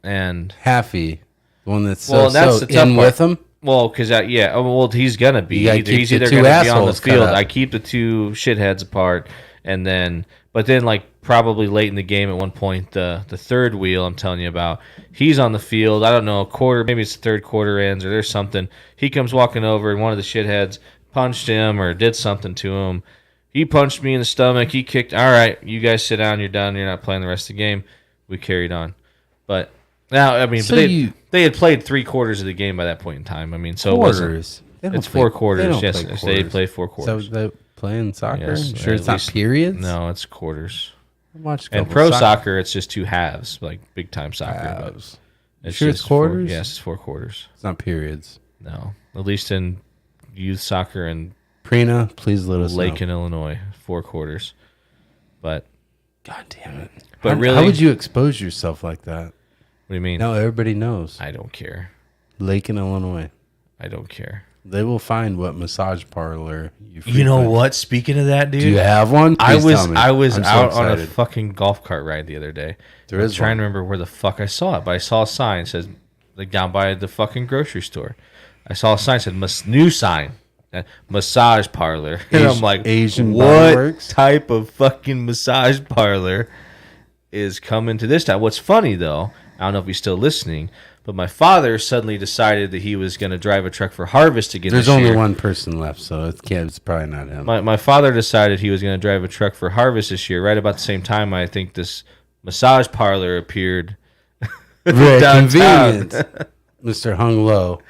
And halfy, the one that's Well, that's the tough in part. with him. well, because well, he's gonna be. You gotta keep He's the either two gonna be on the assholes cut field. up. I keep the two shitheads apart, and then, but then, like probably late in the game, at one point, the third wheel I'm telling you about, he's on the field. I don't know, a quarter, maybe it's the third quarter ends, or there's something. He comes walking over, and one of the shitheads punched him or did something to him. He punched me in the stomach. He kicked. All right, you guys sit down. You're done. You're not playing the rest of the game. We carried on, but. Now, I mean, So they had played 3/4 of the game by that point in time. I mean, so it wasn't. Quarters. They don't It's play- 4 they quarters. don't Yes, play they quarters. play 4 Is that quarters. what they play in soccer? Yes, sure, at it's not least- periods. No, it's quarters. I watched a And couple pro soccer, it's just 2 halves, like big time soccer. but halves. It's Sure it's just four- quarters? yes, it's 4 quarters. It's not periods. No, at least in youth soccer in Prina, please let us Lake know. in Illinois, 4 quarters. But God damn it! But how, really- how would you expose yourself like that? what do you mean? Now everybody knows. I don't care. Lake in Illinois. I don't care. They will find what massage parlor you. You know frequent. what? Speaking of that, dude, Do you have one? I Please was tell me. I was I'm so out on a excited. fucking golf cart ride the other day. There I'm is trying one. to remember where the fuck I saw it, but I saw a sign that says like down by the fucking grocery store. I saw a sign that said new sign, massage parlor, and I'm like, Asian what Body Works? type of fucking massage parlor is coming to this town? What's funny though, I don't know if he's still listening, but my father suddenly decided that he was going to drive a truck for harvest again. There's this only year. one person left, so it's probably not him. My father decided he was going to drive a truck for harvest this year. Right about the same time, I think this massage parlor appeared Very downtown. convenient, Mr. Hung Low.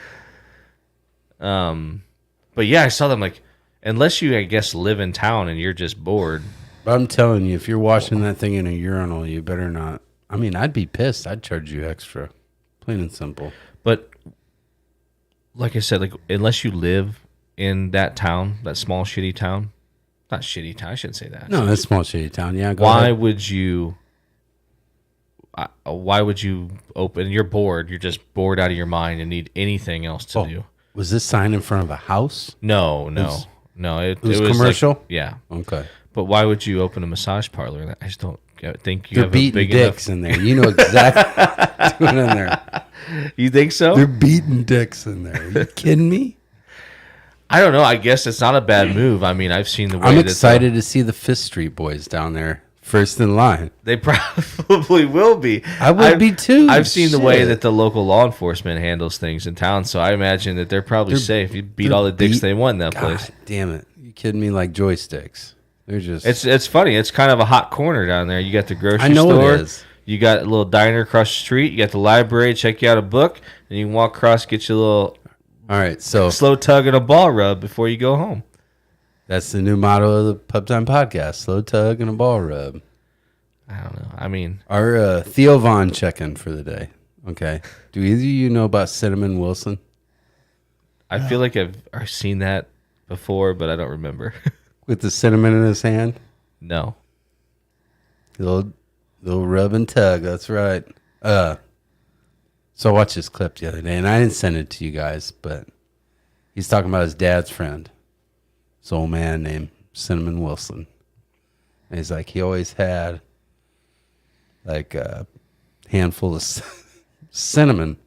But yeah, I saw them like, unless you, I guess, live in town and you're just bored. But I'm telling you, if you're washing that thing in a urinal, you better not. I mean, I'd be pissed. I'd charge you extra. Plain and simple. But like I said, like unless you live in that town, that small shitty town, not shitty town. I shouldn't say that. No, that's small shitty town. Yeah, go Why ahead. would you? Why would you open? You're bored. You're just bored out of your mind and need anything else to do. Was this sign in front of a house? No. It was commercial? Like, yeah, Okay. but why would you open a massage parlor? I just don't think you They're have a beating big dicks in there. You know exactly what's going in there. enough. You think so? They're beating dicks in there. Are you kidding me? I don't know. I guess it's not a bad move. I mean, I've seen the way I'm that excited to see the Fifth Street boys down there, first in line. they probably will be. I would be too. I've seen the way Shit. that the local law enforcement handles things in town, so I imagine that they're probably safe. You beat all the dicks they want in that God place. damn it. You kidding me? Like joysticks. They're just. It's funny. It's kind of a hot corner down there. You got the grocery I know it store. is. You got a little diner across the street. You got the library. Check you out a book, and you can walk across, get you a little All right. So slow tug and a ball rub before you go home. that's the new motto of the Pub Time Podcast: slow tug and a ball rub. I don't know. I mean, Our Theo Vaughn check-in for the day. Okay. Do either of you know about Cinnamon Wilson? I feel like I've seen that before, but I don't remember. With the cinnamon in his hand? No. Little rub and tug. That's right. So I watched this clip the other day, and I didn't send it to you guys, but he's talking about his dad's friend. This old man named Cinnamon Wilson. And he's like, he always had like a handful of cinnamon,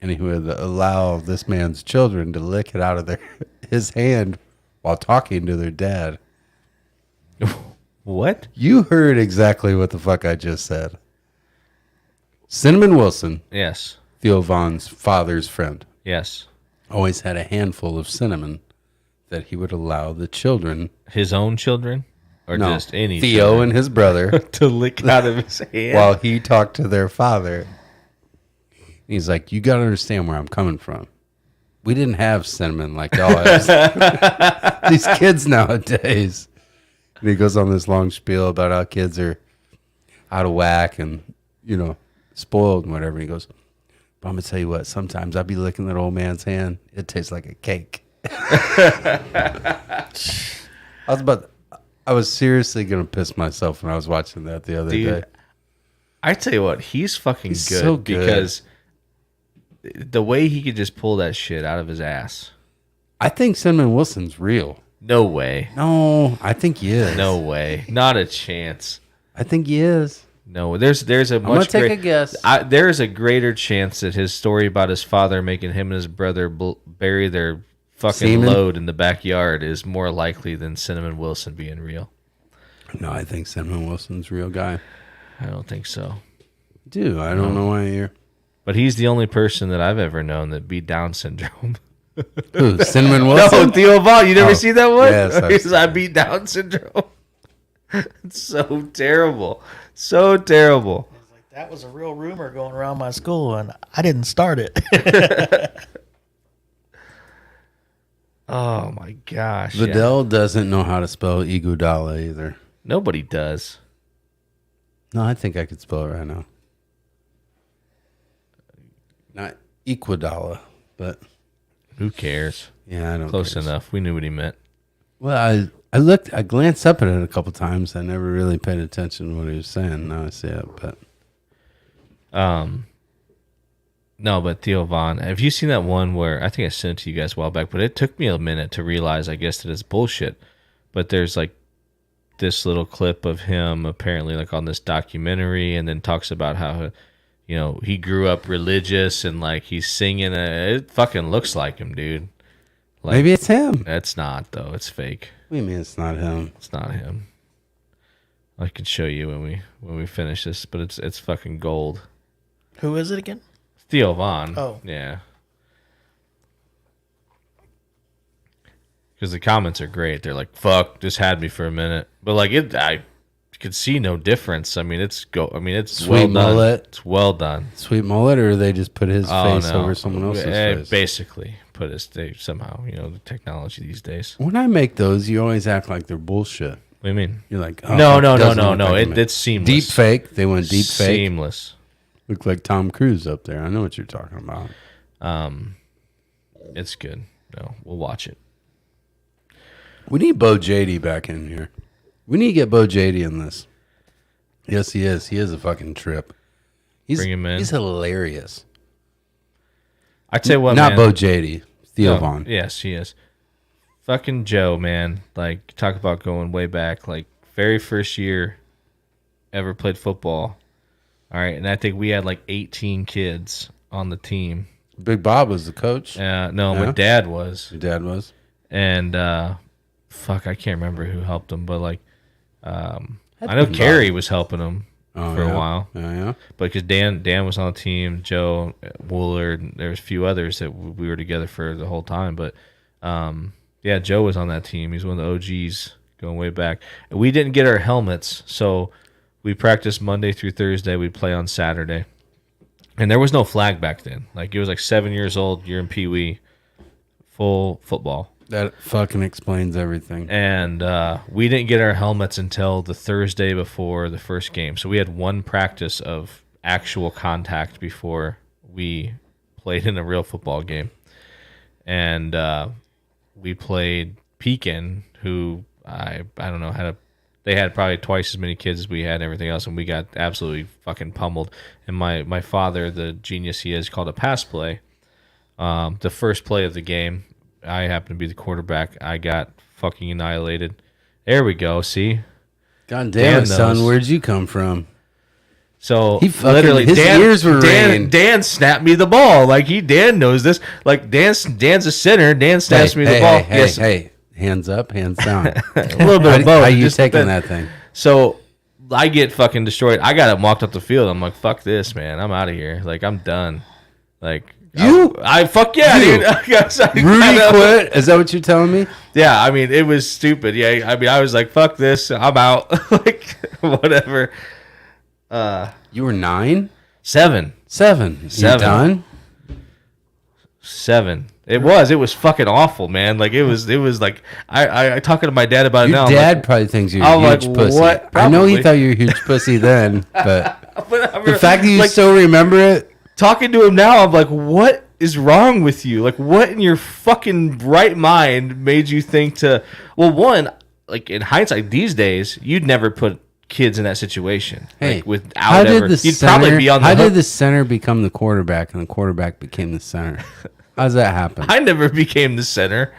and he would allow this man's children to lick it out of his hand while talking to their dad. What? You heard exactly what the fuck I just said. Cinnamon Wilson, Yes. Theo Vaughn's father's friend, Yes. always had a handful of cinnamon that he would allow the children, His own children? Or no, just any Theo children, and his brother, to lick out of his hand? while he talked to their father. He's like, you got to understand where I'm coming from. We didn't have cinnamon like y'all have. These kids nowadays. And he goes on this long spiel about how kids are out of whack and, spoiled and whatever. And he goes, but I'm going to tell you what, sometimes I'll be licking that old man's hand. It tastes like a cake. I was seriously going to piss myself when I was watching that the other day. I tell you what, he's fucking He's good, so good. because the way he could just pull that shit out of his ass. I think Cinnamon Wilson's real. No way. No, I think he is. No way. Not a chance. I think he is. No, there's a I'm gonna much take a guess. there is a greater chance that his story about his father making him and his brother bury their fucking Semen? load in the backyard is more likely than Cinnamon Wilson being real. No, I think Cinnamon Wilson's a real guy. I don't think so. Dude, I don't know why you're. But he's the only person that I've ever known that beat Down syndrome. Who? Cinnamon Wilson? No, Theo Vaughn. You never see that one? yes, I've He's, seen I it. beat Down syndrome. It's so terrible. So terrible. Like, that was a real rumor going around my school, and I didn't start it. Oh, my gosh. Vidal doesn't know how to spell Iguodala either. Nobody does. No, I think I could spell it right now. Not Iguodala, but Who cares? yeah, I don't. Close care. enough. We knew what he meant. Well, I glanced up at it a couple times. I never really paid attention to what he was saying. Now I see it, but No, but Theo Vaughn, have you seen that one where I think I sent it to you guys a while back, but it took me a minute to realize, I guess, that it's bullshit. But there's like this little clip of him apparently like on this documentary, and then talks about how, you know, he grew up religious and like he's singing. It fucking looks like him, dude. Like, maybe it's him. It's not though. It's fake. What do you mean it's not him? It's not him. I can show you when we finish this, but it's fucking gold. Who is it again? Theo Vaughn. Oh. Yeah. Because the comments are great. They're like, "Fuck, this had me for a minute," but like I could see no difference. I mean, it's Sweet well mullet. done. It's well done. Sweet mullet, or they just put his Oh, face no. over someone else's face? Basically, put his they somehow. You know, the technology these days. When I make those, you always act like they're bullshit. What do you mean? You're like, oh, No. it doesn't look like him. It's seamless. Deep fake. They went deep fake. Seamless. Look like Tom Cruise up there. I know what you're talking about. It's good. No, we'll watch it. We need Bo JD back in here. We need to get Bo JD in this. Yes, he is. He is a fucking trip. Bring him in. He's hilarious. I tell you what, Not man. Bo JD. Theo No, Vaughn. Yes, he is. Fucking Joe, man. Like, talk about going way back. Like, very first year ever played football. All right, and I think we had like 18 kids on the team. Big Bob was the coach. No, Yeah. my dad was. Your dad was. And fuck, I can't remember who helped him, but like, I Had know been Carrie Bob. was helping him Oh, for yeah. a while. Yeah. But because Dan was on the team, Joe Woolard, and there was a few others that we were together for the whole time. But yeah, Joe was on that team. He's one of the OGs going way back. And we didn't get our helmets, so we practiced Monday through Thursday. We'd play on Saturday, and there was no flag back then. Like, it was like 7 years old. You're in Pee Wee, full football. That fucking explains everything. And we didn't get our helmets until the Thursday before the first game. So we had one practice of actual contact before we played in a real football game. And we played Pekin, who I don't know, they had probably twice as many kids as we had and everything else, and we got absolutely fucking pummeled. And my father, the genius he is, called a pass play. The first play of the game, I happened to be the quarterback. I got fucking annihilated. There we go. See? God damn Dan it, son. knows. Where'd you come from? So He fucking- literally, his ears were ringing. Dan snapped me the ball. Like, Dan knows this. Like, Dan's a center. Dan snaps me the ball. Hey, hands up, hands down. A little bit of both. How you Just taking that thing? So I get fucking destroyed. I got him walked up the field. I'm like, fuck this, man. I'm out of here. Like, I'm done. Like, You? I fuck yeah, You? dude. I Rudy got- quit? Is that what you're telling me? Yeah, I mean, it was stupid. Yeah, I mean, I was like, fuck this. I'm out. Like, whatever. You were 9? 7. 7. You 7. done? 7. It was fucking awful, man. Like, it was like, I talking to my dad about it Your now. dad probably thinks you're a I'm huge like, pussy. what? I know he Probably. thought you were a huge pussy then, but But the fact that you like, still remember it, talking to him now, I'm like, what is wrong with you? Like, what in your fucking right mind made you think to? Well, one, like, in hindsight, these days, you'd never put kids in that situation. hey, Like, without how did ever, the you'd center, probably be on the how hook. did the center become the quarterback and the quarterback became the center? How's that happen? I never became the center.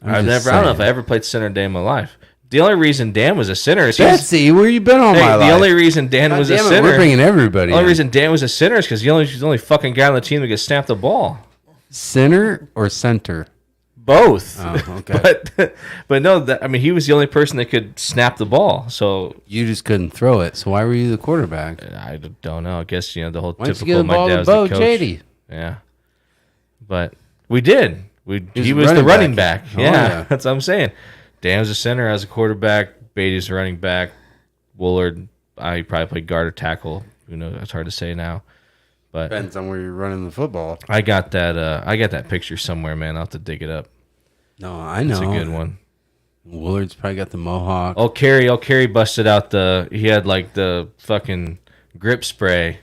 I'm just I don't know if saying. I ever played center a day in my life. The only reason Dan was a center is Betsy, where you been all my life? the only reason Dan was a damn it, center. we're bringing everybody. The only in. reason Dan was a center is because he's the only fucking guy on the team that gets snapped the ball. Center or center? Both. Oh, okay. but no, he was the only person that could snap the ball. So You just couldn't throw it. So why were you the quarterback? I don't know. I guess the whole Why don't you typical. give the My ball dad to was Bo the coach. JD? Yeah, but we did. He was running the running back. back. Oh, Yeah, yeah. that's what I'm saying. Dan was a center, I was a quarterback. Beatty's a running back. Woolard, I probably played guard or tackle. You know, it's hard to say now. But Depends on where you're running the football. I got that. I got that picture somewhere, man. I'll have to dig it up. No, I know. It's a good one. Willard's probably got the mohawk. Oh, Kerry busted out he had like the fucking grip spray.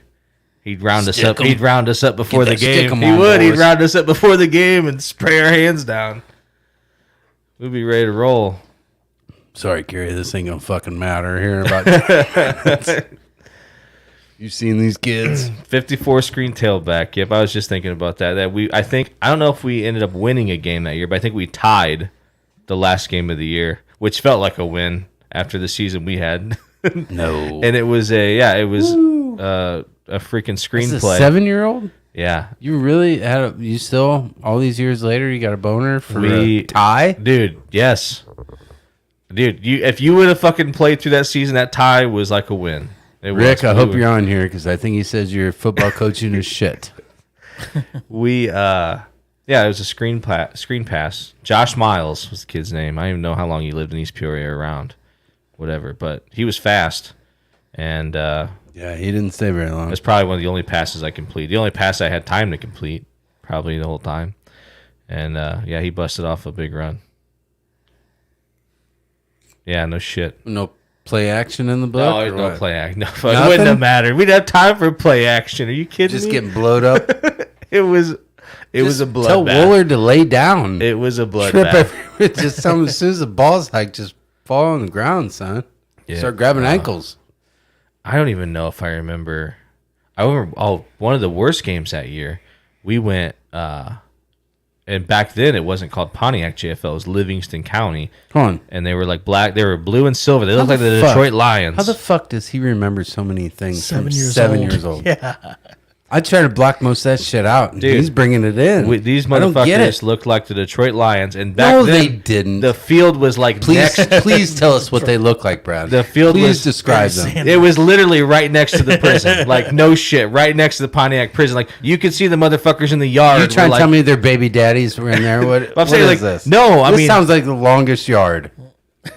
He'd round us up. He'd round us up before the game. He would. He'd round us up before the game and spray our hands down. We'd be ready to roll. Sorry, Kerry, this ain't gonna fucking matter here about. You seen these kids? 54 screen tailback. Yep, I was just thinking about that. I don't know if we ended up winning a game that year, but I think we tied the last game of the year, which felt like a win after the season we had. No. And it was a freaking screenplay. 7-year-old? Yeah. You really you still all these years later you got a boner for a tie? Dude, yes. Dude, if you would have fucking played through that season, that tie was like a win. Rick, I hope you're on here because I think he says your football coaching is shit. It was a screen pass. Josh Miles was the kid's name. I don't even know how long he lived in East Peoria around, whatever. But he was fast, and yeah, he didn't stay very long. it's probably one of the only passes I completed. The only pass I had time to complete, probably the whole time. And he busted off a big run. Yeah, no shit. No play action in the book? No, there's no play action. No, it wouldn't have mattered. We'd have time for play action. Are you kidding Just me? getting blowed up. It was a bloodbath. Tell Woolard to lay down. It was a Trip bloodbath. everywhere. Just tell him as soon as the ball's hike, just fall on the ground, son. Yeah. Start grabbing ankles. I don't even know if I remember. One of the worst games that year. We went, and back then it wasn't called Pontiac JFL. It was Livingston County. Come on. And they were like black. They were blue and silver. They looked How like the fuck? Detroit Lions. How the fuck does he remember so many things 7 from years 7 old. years old? Yeah. I try to block most of that shit out. And Dude, he's bringing it in. These I don't get motherfuckers it. looked like the Detroit Lions. And back No, then, they didn't. the field was like Please tell us what they look like, Brad. The field Please was- describe Very them. sandy. It was literally right next to the prison. Like, no shit. Right next to the Pontiac prison. Like, you could see the motherfuckers in the yard. You trying to were tell like, me their baby daddies were in there? What saying, is like, this? no, I this mean- sounds like the longest yard.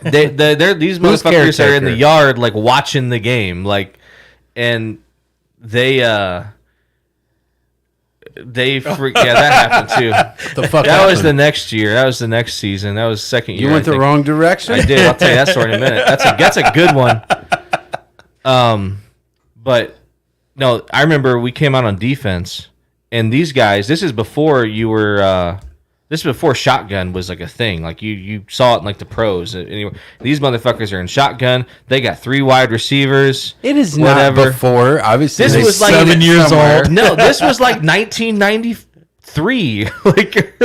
these Who's motherfuckers are in the caretaker? yard, like, watching the game. Like, and that happened too. The fuck That was happened? the next year. That was the next season. That was the second year. You went I the think. wrong direction. I did. I'll tell you that story in a minute. That's a good one. But no, I remember we came out on defense, and these guys. This is before you were. This is before shotgun was like a thing. Like you saw it in like the pros. Anyway, these motherfuckers are in shotgun. They got 3 wide receivers. It is whatever. not before. Obviously, This they was like 7 years somewhere. old. No, this was like 1993. Like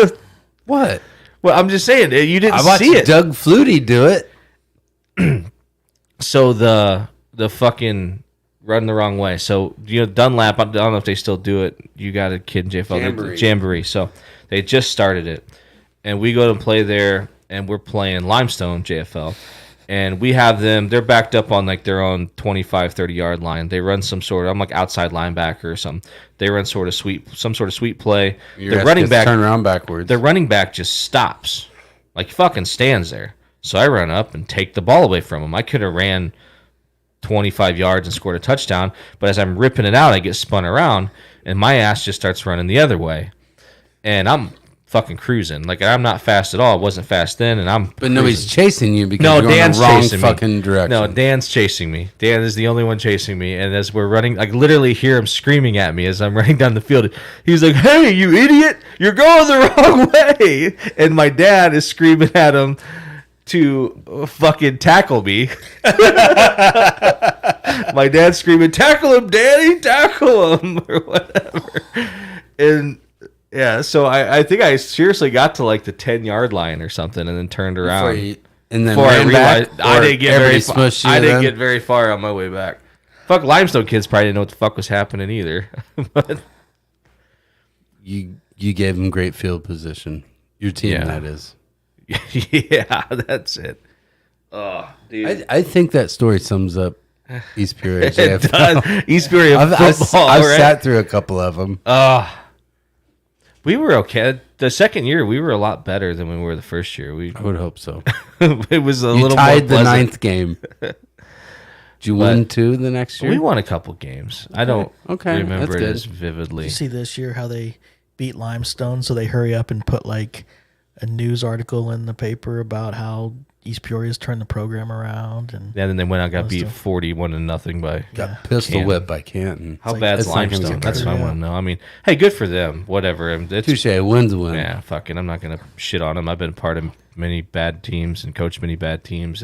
What? well, I'm just saying you didn't I watched see it. Doug Flutie do it. So the fucking run the wrong way. So Dunlap. I don't know if they still do it. You got a kid in JFL Jamboree. So they just started it, and we go to play there, and we're playing Limestone JFL, and we have them. They're backed up on like their own 25, 30-yard line. They run some sort of I'm like outside linebacker or something. They run some sort of sweep play. Your The ass running gets back turn around backwards. the running back just stops, like fucking stands there. So I run up and take the ball away from him. I could have ran 25 yards and scored a touchdown, but as I'm ripping it out, I get spun around, and my ass just starts running the other way. And I'm fucking cruising. Like, I'm not fast at all. I wasn't fast then, and I'm But nobody's chasing you because No, you're Dan's going the wrong chasing me. fucking direction. No, Dan's chasing me. Dan is the only one chasing me. And as we're running, I literally hear him screaming at me as I'm running down the field. He's like, "Hey, you idiot! You're going the wrong way!" And my dad is screaming at him to fucking tackle me. My dad's screaming, "Tackle him, Daddy! Tackle him!" or whatever. And yeah, so I think I seriously got to like the 10-yard line or something and then turned around. And then before I ran realized back, I or didn't get everybody very far. smushed you I didn't then? get very far on my way back. Fuck, Limestone kids probably didn't know what the fuck was happening either. But You gave them great field position. Your team, Yeah. that is. yeah, that's it. Oh, dude. I think that story sums up East Peoria It JFL. does. East Peoria I've football, I've right? sat through a couple of them. We were okay. The second year, we were a lot better than we were the first year. I would hope so. It was a You little more tied the pleasant. ninth game. Did you win two the next year? We won a couple games. I don't remember that's it good. as vividly. You see this year how they beat Limestone, so they hurry up and put like a news article in the paper about how East Peoria's turned the program around, and Yeah, then they went out and got Most beat of- 41-0 by. Got pistol Canton. whipped by Canton. How like- bad's it's not gonna Limestone? get That's better. what I want to know. I mean, hey, good for them. Whatever. It's, Touche, win's a win. yeah, fucking. I'm not gonna shit on them. I've been part of many bad teams and coached many bad teams.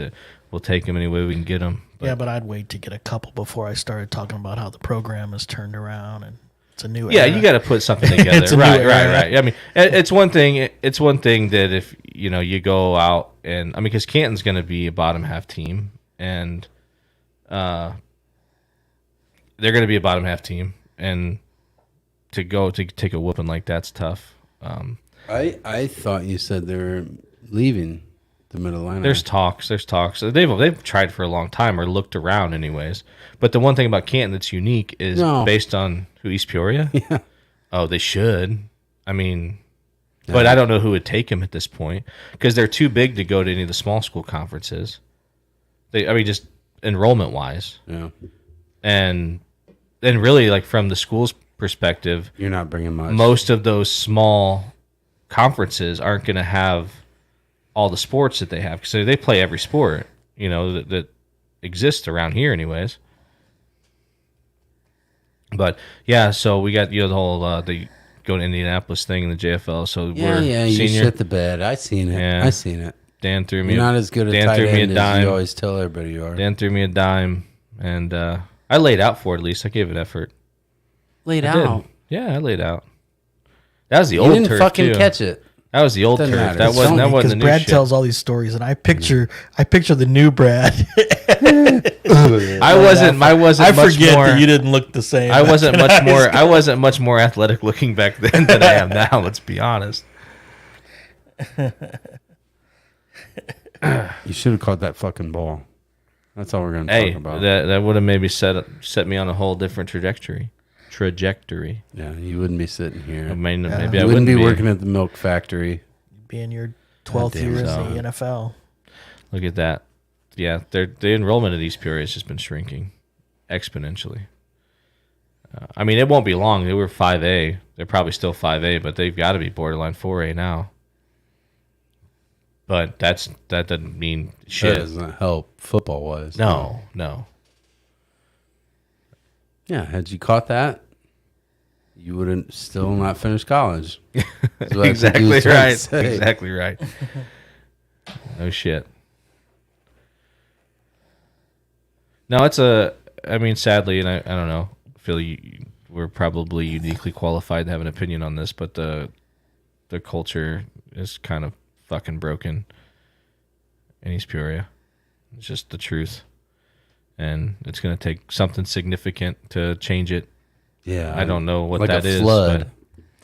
We'll take them any way we can get them. but I'd wait to get a couple before I started talking about how the program has turned around and it's a new Yeah, era. you got to put something together. It's a new right. era. I mean, it's one thing. It's one thing that if you go out and I mean, because Canton's going to be a bottom half team, and they're going to be a bottom half team, and to go to take a whooping like that's tough. I thought you said they were leaving the middle line. There's talks. They've tried for a long time or looked around, anyways. But the one thing about Canton that's unique is based on who East Peoria. Yeah. Oh, they should. I mean, but I don't know who would take them at this point because they're too big to go to any of the small school conferences. Just enrollment wise, Yeah. and really, like from the school's perspective, You're not bringing much. most of those small conferences aren't going to have all the sports that they have because they play every sport that exists around here anyways. But yeah, so we got the whole the go to Indianapolis thing in the JFL. So Yeah, we're you senior. shit the bed. I seen it. Yeah. I seen it. Dan threw me. You're not as good a Dan tight threw me a end as dime. you always tell everybody you are. Dan threw me a dime, and I laid out for it. At least I gave it effort. Laid I did. out. Yeah, I laid out. That was the You old didn't turf fucking too. catch it. That was the old Doesn't turf. matter. That It's wasn't because the new Brad shit. tells all these stories, and I picture the new Brad. I wasn't much forget more. that you didn't look the same. I wasn't back in much high more. school. I wasn't much more athletic looking back then than I am now. Let's be honest. You should have caught that fucking ball. That's all we're gonna Hey, talk about. that would have maybe set me on a whole different trajectory. Yeah, you wouldn't be sitting here. I mean, maybe You I wouldn't wouldn't be working at the milk factory. Be in your 12th damn year in it. the NFL. Look at that. Yeah, the enrollment at East Peoria has just been shrinking exponentially. I mean, it won't be long. They were 5A. They're probably still 5A, but they've got to be borderline 4A now. But that doesn't mean shit. That doesn't help football wise. No. Yeah, had you caught that, you wouldn't still not finish college. That's what I think he Exactly was trying to right. say. Exactly right. No shit. No, sadly, and I don't know, I feel we're probably uniquely qualified to have an opinion on this, but the culture is kind of fucking broken in East Peoria. It's just the truth. And it's going to take something significant to change it. Yeah, I don't know what like that a is. flood. But,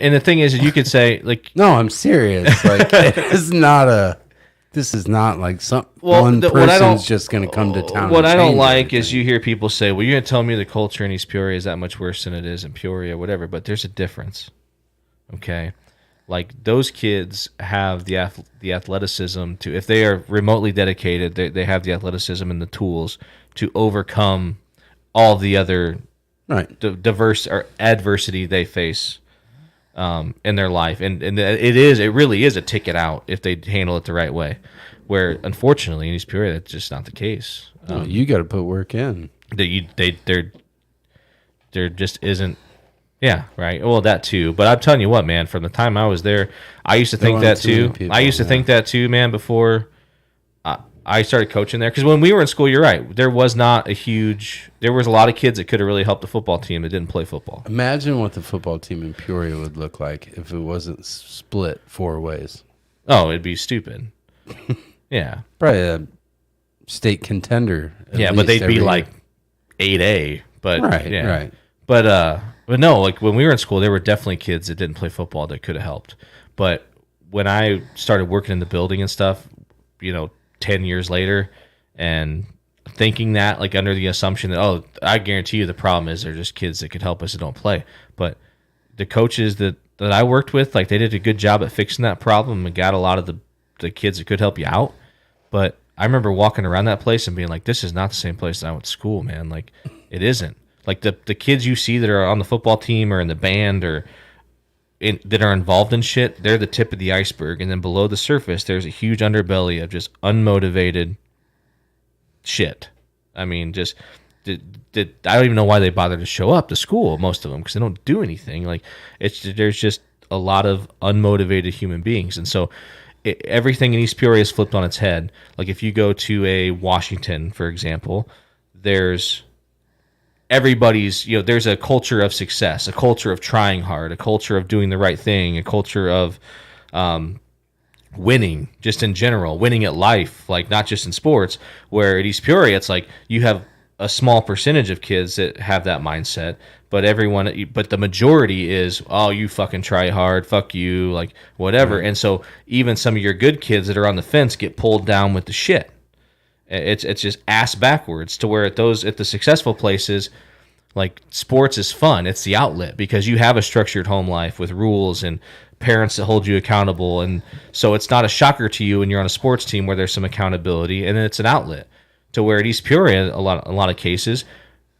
and the thing is, you could say, like, No, I'm serious. Like this is not like one what I don't- person's just going to come to town. what and I don't change like is everything. you hear people say, well, you're going to tell me the culture in East Peoria is that much worse than it is in Peoria, whatever, but there's a difference. Okay? Like, those kids have the athleticism to, if they are remotely dedicated, they have the athleticism and the tools to overcome all the other right. diverse or adversity they face in their life, and it really is a ticket out if they handle it the right way. Where unfortunately in East Peoria that's just not the case. You got to put work in. There just isn't. Yeah, right. Well, that too. But I'm telling you what, man. From the time I was there, I used to think aren't that too many too. people, I used to yeah. think that too, man. Before I started coaching there, because when we were in school, you're right. There was not a huge. There was a lot of kids that could have really helped the football team that didn't play football. Imagine what the football team in Peoria would look like if it wasn't split 4 ways. Oh, it'd be stupid. Yeah. Probably a state contender. at Yeah, but least they'd every be year. like 8A. But Right, yeah. right. But no, like when we were in school, there were definitely kids that didn't play football that could have helped. But when I started working in the building and stuff, 10 years later, and thinking that, like, under the assumption that, oh, I guarantee you the problem is they're just kids that could help us that don't play. But the coaches that I worked with, like, they did a good job at fixing that problem and got a lot of the kids that could help you out. But I remember walking around that place and being like, this is not the same place that I went to school, man. Like, it isn't. Like, the kids you see that are on the football team or in the band or that are involved in shit, they're the tip of the iceberg. And then below the surface, there's a huge underbelly of just unmotivated shit. I mean, just I don't even know why they bother to show up to school, most of them, because they don't do anything. Like, there's just a lot of unmotivated human beings. And so everything in East Peoria is flipped on its head. Like, if you go to a Washington, for example, there's there's a culture of success, a culture of trying hard, a culture of doing the right thing, a culture of winning, just in general, winning at life, like not just in sports. Where at East Peoria, it's like you have a small percentage of kids that have that mindset, but the majority is, oh, you fucking try hard, fuck you, like whatever. And so even some of your good kids that are on the fence get pulled down with the shit. It's just ass backwards, to where at the successful places, like, sports is fun. It's the outlet because you have a structured home life with rules and parents that hold you accountable. And so it's not a shocker to you when you're on a sports team where there's some accountability, and it's an outlet. To where at East Peoria, a lot of cases,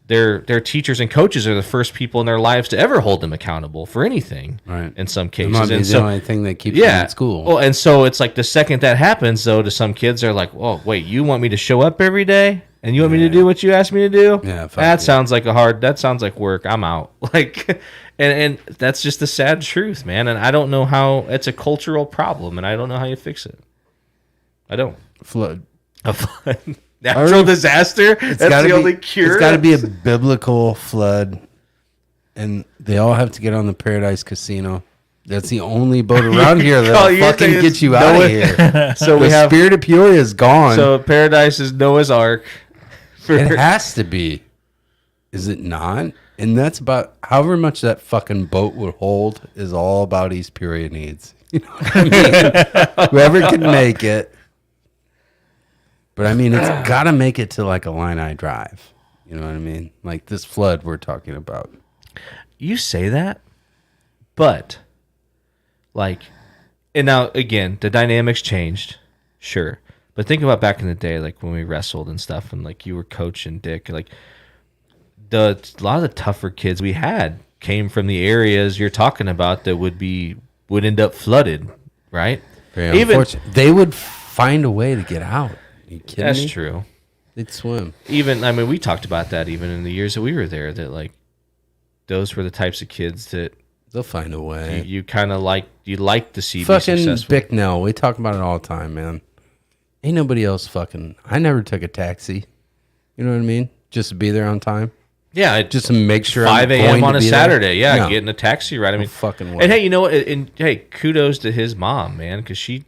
their teachers and coaches are the first people in their lives to ever hold them accountable for anything. Right. In some It cases. might be And the only thing that keeps them in school. Well, and so it's like the second that happens, though, to some kids, they're like, "Oh, wait, you want me to show up every day, and you want me to do what you asked me to do? Yeah, fuck that yeah. sounds like that sounds like work. I'm out." Like, and that's just the sad truth, man. And I don't know how. It's a cultural problem, and I don't know how you fix it. I don't. Flood. A flood. Natural disaster. That's the only cure. It's got to be a biblical flood, and they all have to get on the Paradise Casino. That's the only boat around here that'll fucking get you out of here. So The we have. Spirit of Peoria is gone. So Paradise is Noah's Ark. It has to be. Is it not? And that's about however much that fucking boat would hold is all about East Peoria needs. You know what I mean? Whoever can make it. But I mean, it's got to make it to like Illini Drive. You know what I mean? Like this flood we're talking about. You say that, but like, and now again, the dynamics changed, sure. But think about back in the day, like when we wrestled and stuff, and like you were Coach and Dick, like a lot of the tougher kids we had came from the areas you're talking about that would end up flooded, right? Very unfortunate. They would find a way to get out. Are you kidding That's me? true. They'd swim. We talked about that even in the years that we were there, that like those were the types of kids that They'll find a way. you kind of like to see be Fucking successful. Bicknell. We talk about it all the time, man. Ain't nobody else fucking. I never took a taxi. You know what I mean? Just to be there on time. Yeah, Just to make sure 5 I'm a.m. going on to a be there. Saturday. Yeah, No. getting a taxi ride. I mean, fucking way. and hey, you know what? And hey, kudos to his mom, man, because she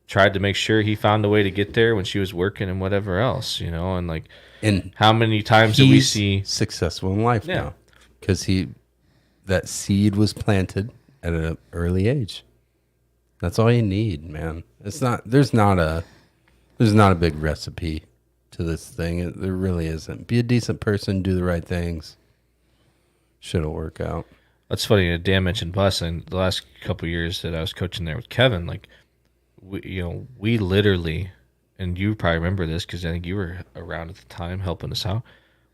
tried to make sure he found a way to get there when she was working and whatever else, and like, And how many times do we he's see? successful in life Yeah. now because that seed was planted at an early age. That's all you need, man. It's not. There's not a big recipe to this thing. There really isn't. Be a decent person, do the right things. Shit'll work out. That's funny. Dan mentioned bus, and the last couple of years that I was coaching there with Kevin, like, we literally, and you probably remember this because I think you were around at the time helping us out.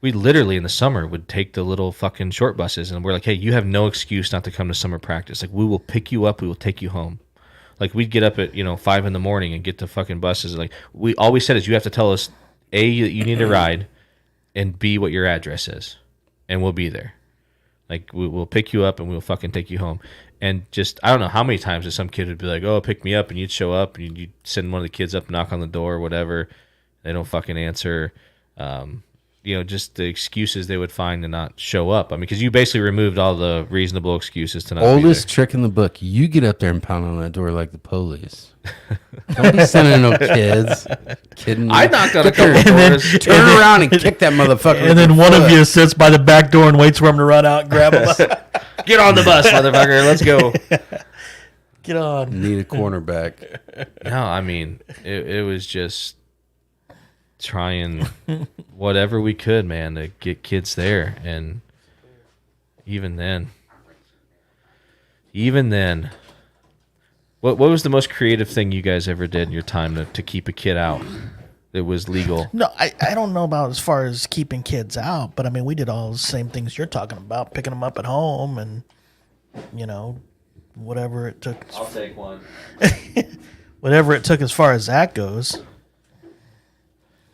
We literally in the summer would take the little fucking short buses, and we're like, hey, you have no excuse not to come to summer practice. Like, we will pick you up, we will take you home. Like, we'd get up at 5 a.m. and get the fucking buses. Like, we always said is you have to tell us A, that you need a ride, and B, what your address is, and we'll be there. Like, we'll pick you up and we'll fucking take you home. And just, I don't know how many times that some kid would be like, oh, pick me up, and you'd show up and you'd send one of the kids up, knock on the door or whatever. They don't fucking answer. Just the excuses they would find to not show up. I mean, because you basically removed all the reasonable excuses to not Oldest be trick in the book. You get up there and pound on that door like the police. Don't be sending no kids. Kidding me. I knocked on a Get there, couple then- doors. turn around and kick that motherfucker. And with then your one of foot. you sits by the back door and waits for him to run out and grab him. Get on the bus, motherfucker. Let's go. Get on. Need a cornerback. No, I mean, it was just trying whatever we could, man, to get kids there. And even then, what was the most creative thing you guys ever did in your time to keep a kid out that was legal? No, I don't know about as far as keeping kids out, but I mean, we did all the same things you're talking about, picking them up at home and, whatever it took. I'll take one. Whatever it took as far as that goes.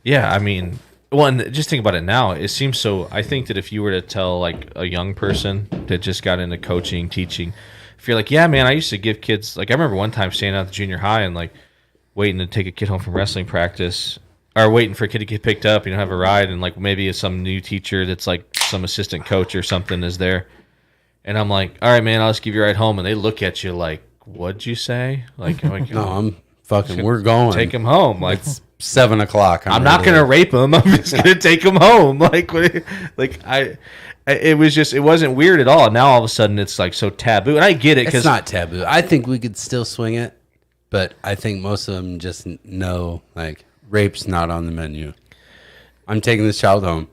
Yeah, I mean, one, just think about it now. It seems so. I think that if you were to tell like a young person that just got into coaching, teaching, if you're like, yeah, man, I used to give kids, like, I remember one time staying out at the junior high and like waiting to take a kid home from wrestling practice or waiting for a kid to get picked up, have a ride, and like maybe some new teacher that's like some assistant coach or something is there. And I'm like, all right, man, I'll just give you a ride home. And they look at you like, what'd you say? Like, No, I'm fucking. We're going. take him home. Like, 7 o'clock. I'm not gonna rape him. I'm just gonna take him home. It wasn't weird at all. Now all of a sudden it's like so taboo, and I get it It's because not taboo. I think we could still swing it, but I think most of them just know like rape's not on the menu. I'm taking this child home.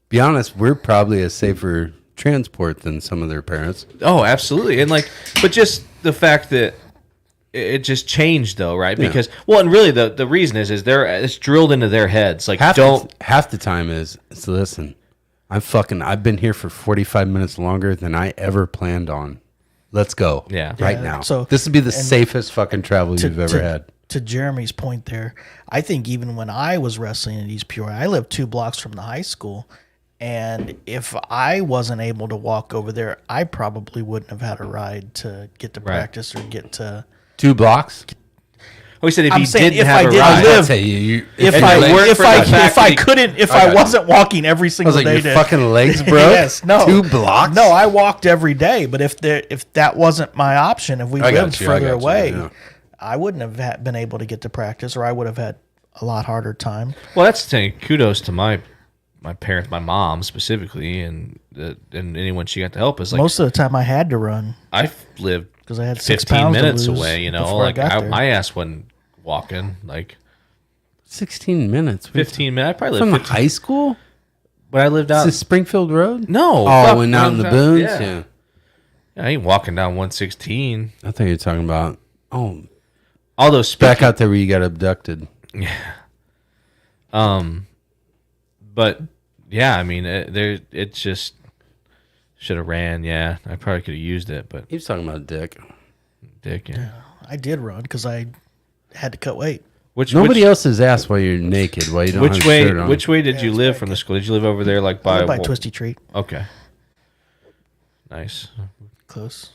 Be honest, we're probably a safer transport than some of their parents. oh, absolutely, and but just the fact that it just changed though, right? Yeah. Because and really the reason is it's drilled into their heads. Like Half the time is listen. I've been here for 45 minutes longer than I ever planned on. Let's go. Yeah. Right Yeah, now. so- This would be the and safest fucking travel you've ever had. To Jeremy's point there, I think even when I was wrestling in East Peoria, I lived 2 blocks from the high school. And if I wasn't able to walk over there, I probably wouldn't have had a ride to get to practice or get to. 2 blocks? We said if I'm you saying didn't if have I a didn't ride, live- I'll tell you, If And I it worked if for I the fact if I that he- couldn't if I I got wasn't walking every I single was like, day your to fucking legs, bro. yes, no 2 blocks? No, I walked every day. But if that wasn't my option, if we I got lived you, I further got you, away, yeah. I wouldn't have been able to get to practice, or I would have had a lot harder time. well, that's the thing. Kudos to my parents, my mom specifically, and anyone she got to help is like Most of the time, I had to run I've lived because I had 6 15 pounds to minutes lose away, before like got there. my ass wasn't walking like 16 minutes. 15 minutes. I probably From lived the 15, high school? but I lived Is out. this Springfield Road? No. Oh, fuck, when I out in the lived boons? Yeah. Yeah. I ain't walking down 116. I thought you were talking about, All those back out there where you got abducted. But yeah, I mean, it just should have ran. Yeah, I probably could have used it, but He was talking about dick. dick. Yeah. I did run because I had to cut weight. Nobody else has asked why you're naked, why you don't have a shirt on. Which way did you it's live back from the school? Did you live over there like by By Twisty Treat, Okay. Nice. close.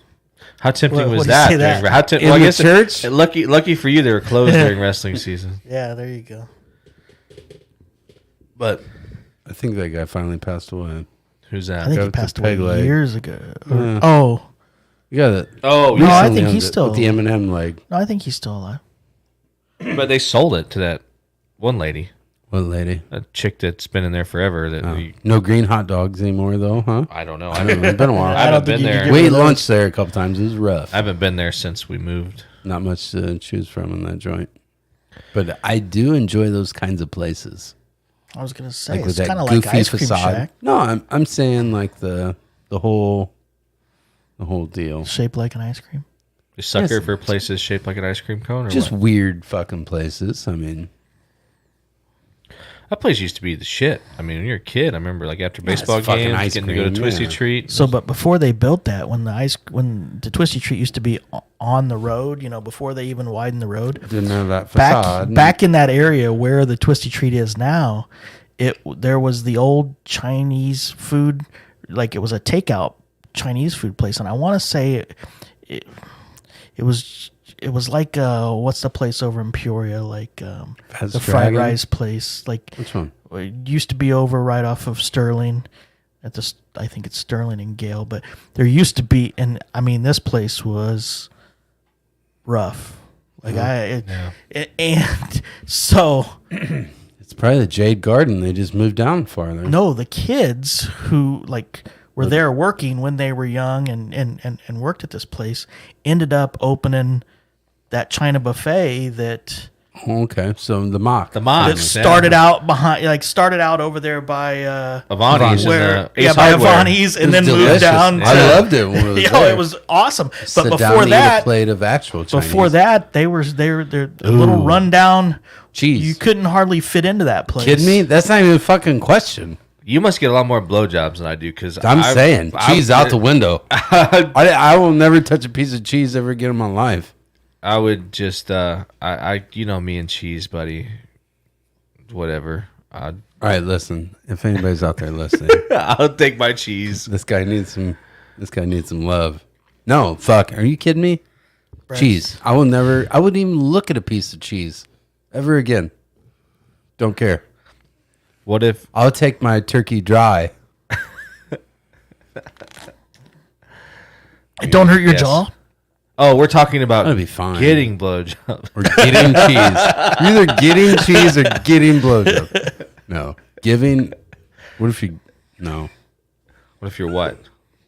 How tempting What was do you that? say that? How In well, I the guess church? lucky for you, they were closed during wrestling season. Yeah, there you go. But I think that guy finally passed away. Who's I that? think Go he with the passed away peg leg. years ago. Yeah. Oh You got it. Oh, No, I yeah. think he's still- with the M&M leg. no, I think he's still alive. But they sold it to that one lady, What lady? a chick that's been in there forever. That we, No green hot dogs anymore, though, huh? I don't know. I don't know. It's been a while. I I don't haven't think been you could there. get We rid ate of lunch those. there a couple times. It was rough. I haven't been there since we moved. Not much to choose from in that joint. But I do enjoy those kinds of places. I was gonna say Like with it's that kind of goofy like ice cream facade. shack, No, I'm saying like the whole deal. shaped like an ice cream. The sucker Yes. for places shaped like an ice cream cone, or Just what? weird fucking places. I mean, That place used to be the shit. I mean, when you're a kid, I remember like after baseball it's fucking games, ice getting to go to cream, Twisty yeah. Treat. So, but before they built that, when the Twisty Treat used to be on the road, before they even widened the road, didn't have that facade. back in that area where the Twisty Treat is now, there was the old Chinese food, like it was a takeout Chinese food place, and I want to say it was like what's the place over in Peoria, like Fast the fried Dragon? rice place, like Which one? it used to be over right off of Sterling. I think it's Sterling and Gale, but there used to be, and I mean this place was rough. Like and so It's probably the Jade Garden. They just moved down farther. no, the kids who like were there working when they were young and worked at this place ended up opening that China buffet that Okay, so the mock. The mock. that started out started out over there by Avani's where and Ace by Hardware. Avani's and It then was moved delicious. down to, I loved it when it was there. it was awesome. But Sit down before and eat a that, plate of actual Chinese. before that, they're a little rundown. Cheese. You couldn't hardly fit into that place. Kidding me? That's not even a fucking question. You must get a lot more blowjobs than I do because I'm saying cheese out the window. I will never touch a piece of cheese ever again in my life. I would just I you know me and cheese, buddy. Whatever. All right, listen. If anybody's out there listening, I'll take my cheese. this guy needs some love. No, fuck. Are you kidding me? Cheese. I wouldn't even look at a piece of cheese ever again. Don't care. What if I'll take my turkey dry. Don't hurt your Yes. jaw. Oh, we're talking about That'd be fine. getting blowjob. Or getting cheese. You're either getting cheese or getting blowjob. No. Giving. What if you. No. What if you're what?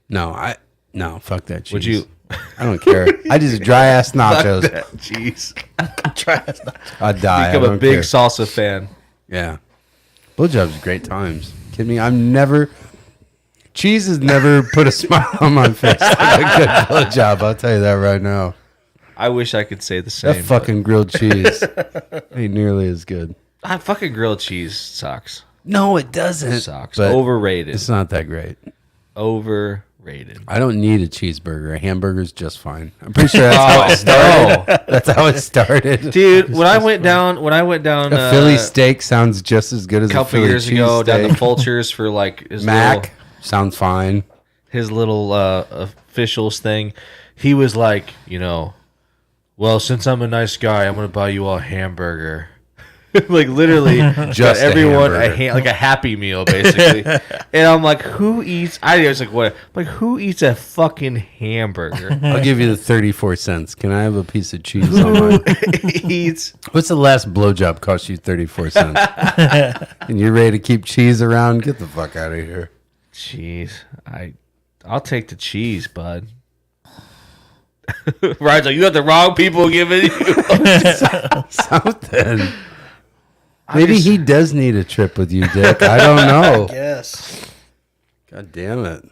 No. No. Fuck that cheese. Would you I don't care. I just dry ass nachos. cheese? I'd die. I Become a don't big care. salsa fan. Yeah. Blowjobs are great times. Kidding me? Cheese has never put a smile on my face like a good blowjob. I'll tell you that right now. I wish I could say the same. That fucking grilled cheese ain't nearly as good. Fucking grilled cheese sucks. No, it doesn't. Sucks. But Overrated. It's not that great. Overrated. I don't need a cheeseburger. A hamburger's just fine. I'm pretty sure that's how it started. That's how it started. Dude, when I went down A Philly steak sounds just as good as a a couple Philly years ago down to cheesesteak. Fulcher's for like his Mac sounds fine. his little officials thing, he was like, well, since I'm a nice guy, I'm gonna buy you all a hamburger. Like literally, Just got a everyone hamburger. like a Happy Meal basically. And I'm like, who eats? I was like, what? I'm like, who eats a fucking hamburger? I'll give you the 34 cents. Can I have a piece of cheese on mine? Eats. What's the last blowjob cost you 34 cents? And you're ready to keep cheese around? Get the fuck out of here. Jeez, I'll take the cheese, bud. Ryan's like, you got the wrong people giving you Something. Maybe he does need a trip with you, Dick. I don't know. Yes. God damn it.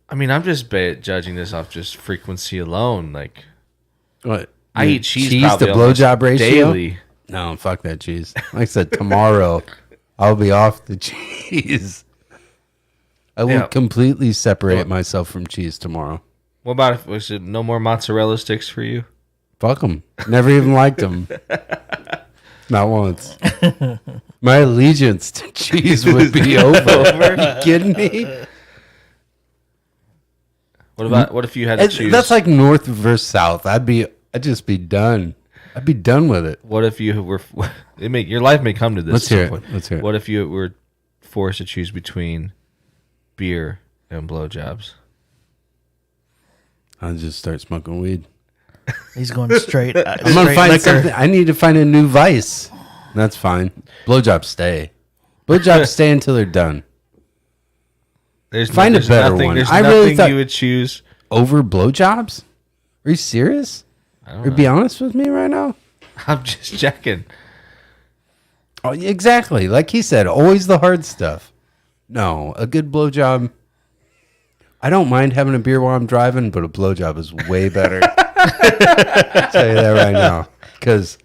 I mean, I'm just judging this off just frequency alone. Like, What? I eat cheese to probably almost blowjob ratio? daily. No, fuck that cheese. Like I said, tomorrow I'll be off the cheese. I will Yeah. completely separate myself from cheese tomorrow. What about if we said no more mozzarella sticks for you? Fuck them. Never even liked them. Not once. My allegiance to cheese would be over. Are you kidding me? What if you had to choose? That's like north versus south. I'd just be done. I'd be done with it. What if you were? Your life may come to this. Let's at some hear it. point. Let's hear it. What if you were forced to choose between beer and blowjobs? I'll just start smoking weed. He's going straight. I'm gonna find something. I need to find a new vice. That's fine. Blowjobs stay. Blowjobs stay until they're done. Find a better nothing, one. There's I nothing really thought- you would choose. Over blowjobs? Are you serious? Or be honest with me right now? I'm just checking. Oh, exactly. Like he said, always the hard stuff. No, a good blowjob. I don't mind having a beer while I'm driving, but a blowjob is way better. I'll tell you that right now. Because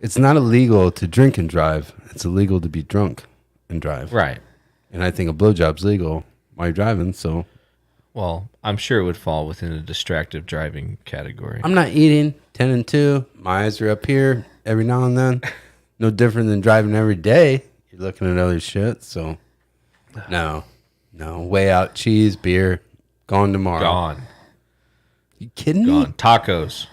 it's not illegal to drink and drive. It's illegal to be drunk and drive. Right. And I think a blowjob's legal while you're driving, so Well, I'm sure it would fall within a distractive driving category. I'm not eating 10 and 2. My eyes are up here every now and then. No different than driving every day. You're looking at other shit, so no. Way out. Cheese, beer, gone tomorrow. Gone. You kidding me? Gone. Tacos.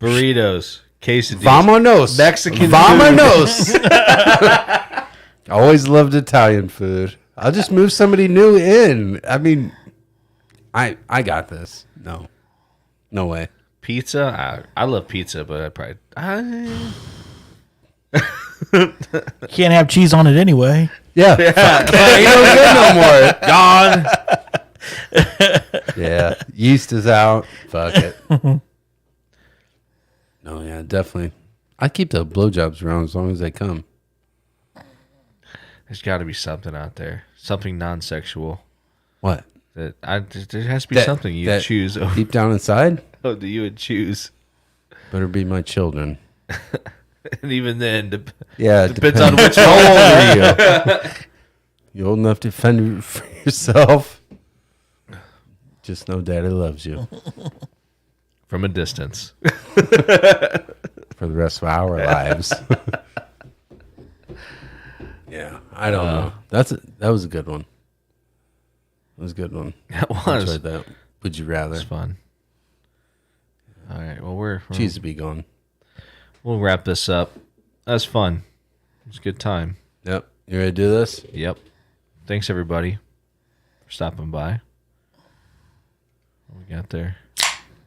Burritos. Quesadillas. Vamonos. Mexican Vamonos. I always loved Italian food. I'll just move somebody new in. I mean, I got this. No way. Pizza? I love pizza, but I Can't have cheese on it anyway. Yeah. Ain't no good no more. Gone. Yeah. Yeast is out. Fuck it. No, yeah, definitely. I keep the blowjobs around as long as they come. There's got to be something out there. Something non-sexual. What? There has to be something you choose. Deep down inside? Oh, that you would choose. Better be my children. And even then, depends on which How old are you? You old enough to fend for yourself? Just know Daddy loves you. From a distance. For the rest of our lives. Yeah, I don't know. That was a good one. That was a good one. That was. I enjoyed that. Would you rather? It's fun. All right. Well, we're Cheese to be gone. We'll wrap this up. That's fun. It was a good time. Yep. You ready to do this? Yep. Thanks everybody for stopping by. What we got there?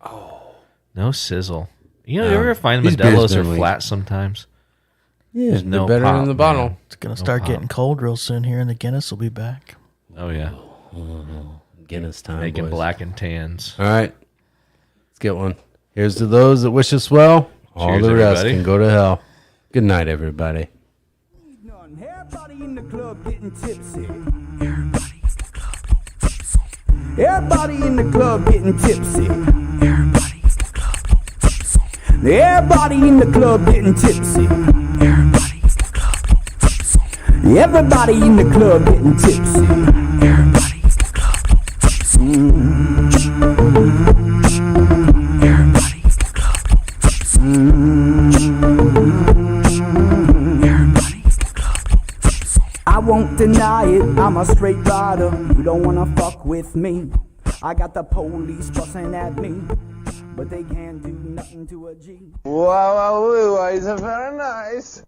Oh, no sizzle. You know, you ever find These Modelo's beers are been flat sometimes? Yeah, There's they're no better pop, in the bottle. man. It's gonna start getting cold real soon here, and the Guinness will be back. Oh yeah, Guinness time, making boys. black and tans. All right, let's get one. Here's to those that wish us well. All Cheers, the rest everybody. can go to hell. Good night, everybody. Everybody in the club getting tipsy. Everybody in the club getting tipsy. Everybody in the club getting tipsy. Everybody in the club getting tipsy. I won't deny it, I'm a straight rider. You don't wanna fuck with me. I got the police busting at me, but they can't do nothing to a G. Wow, wow, wow, it's very nice.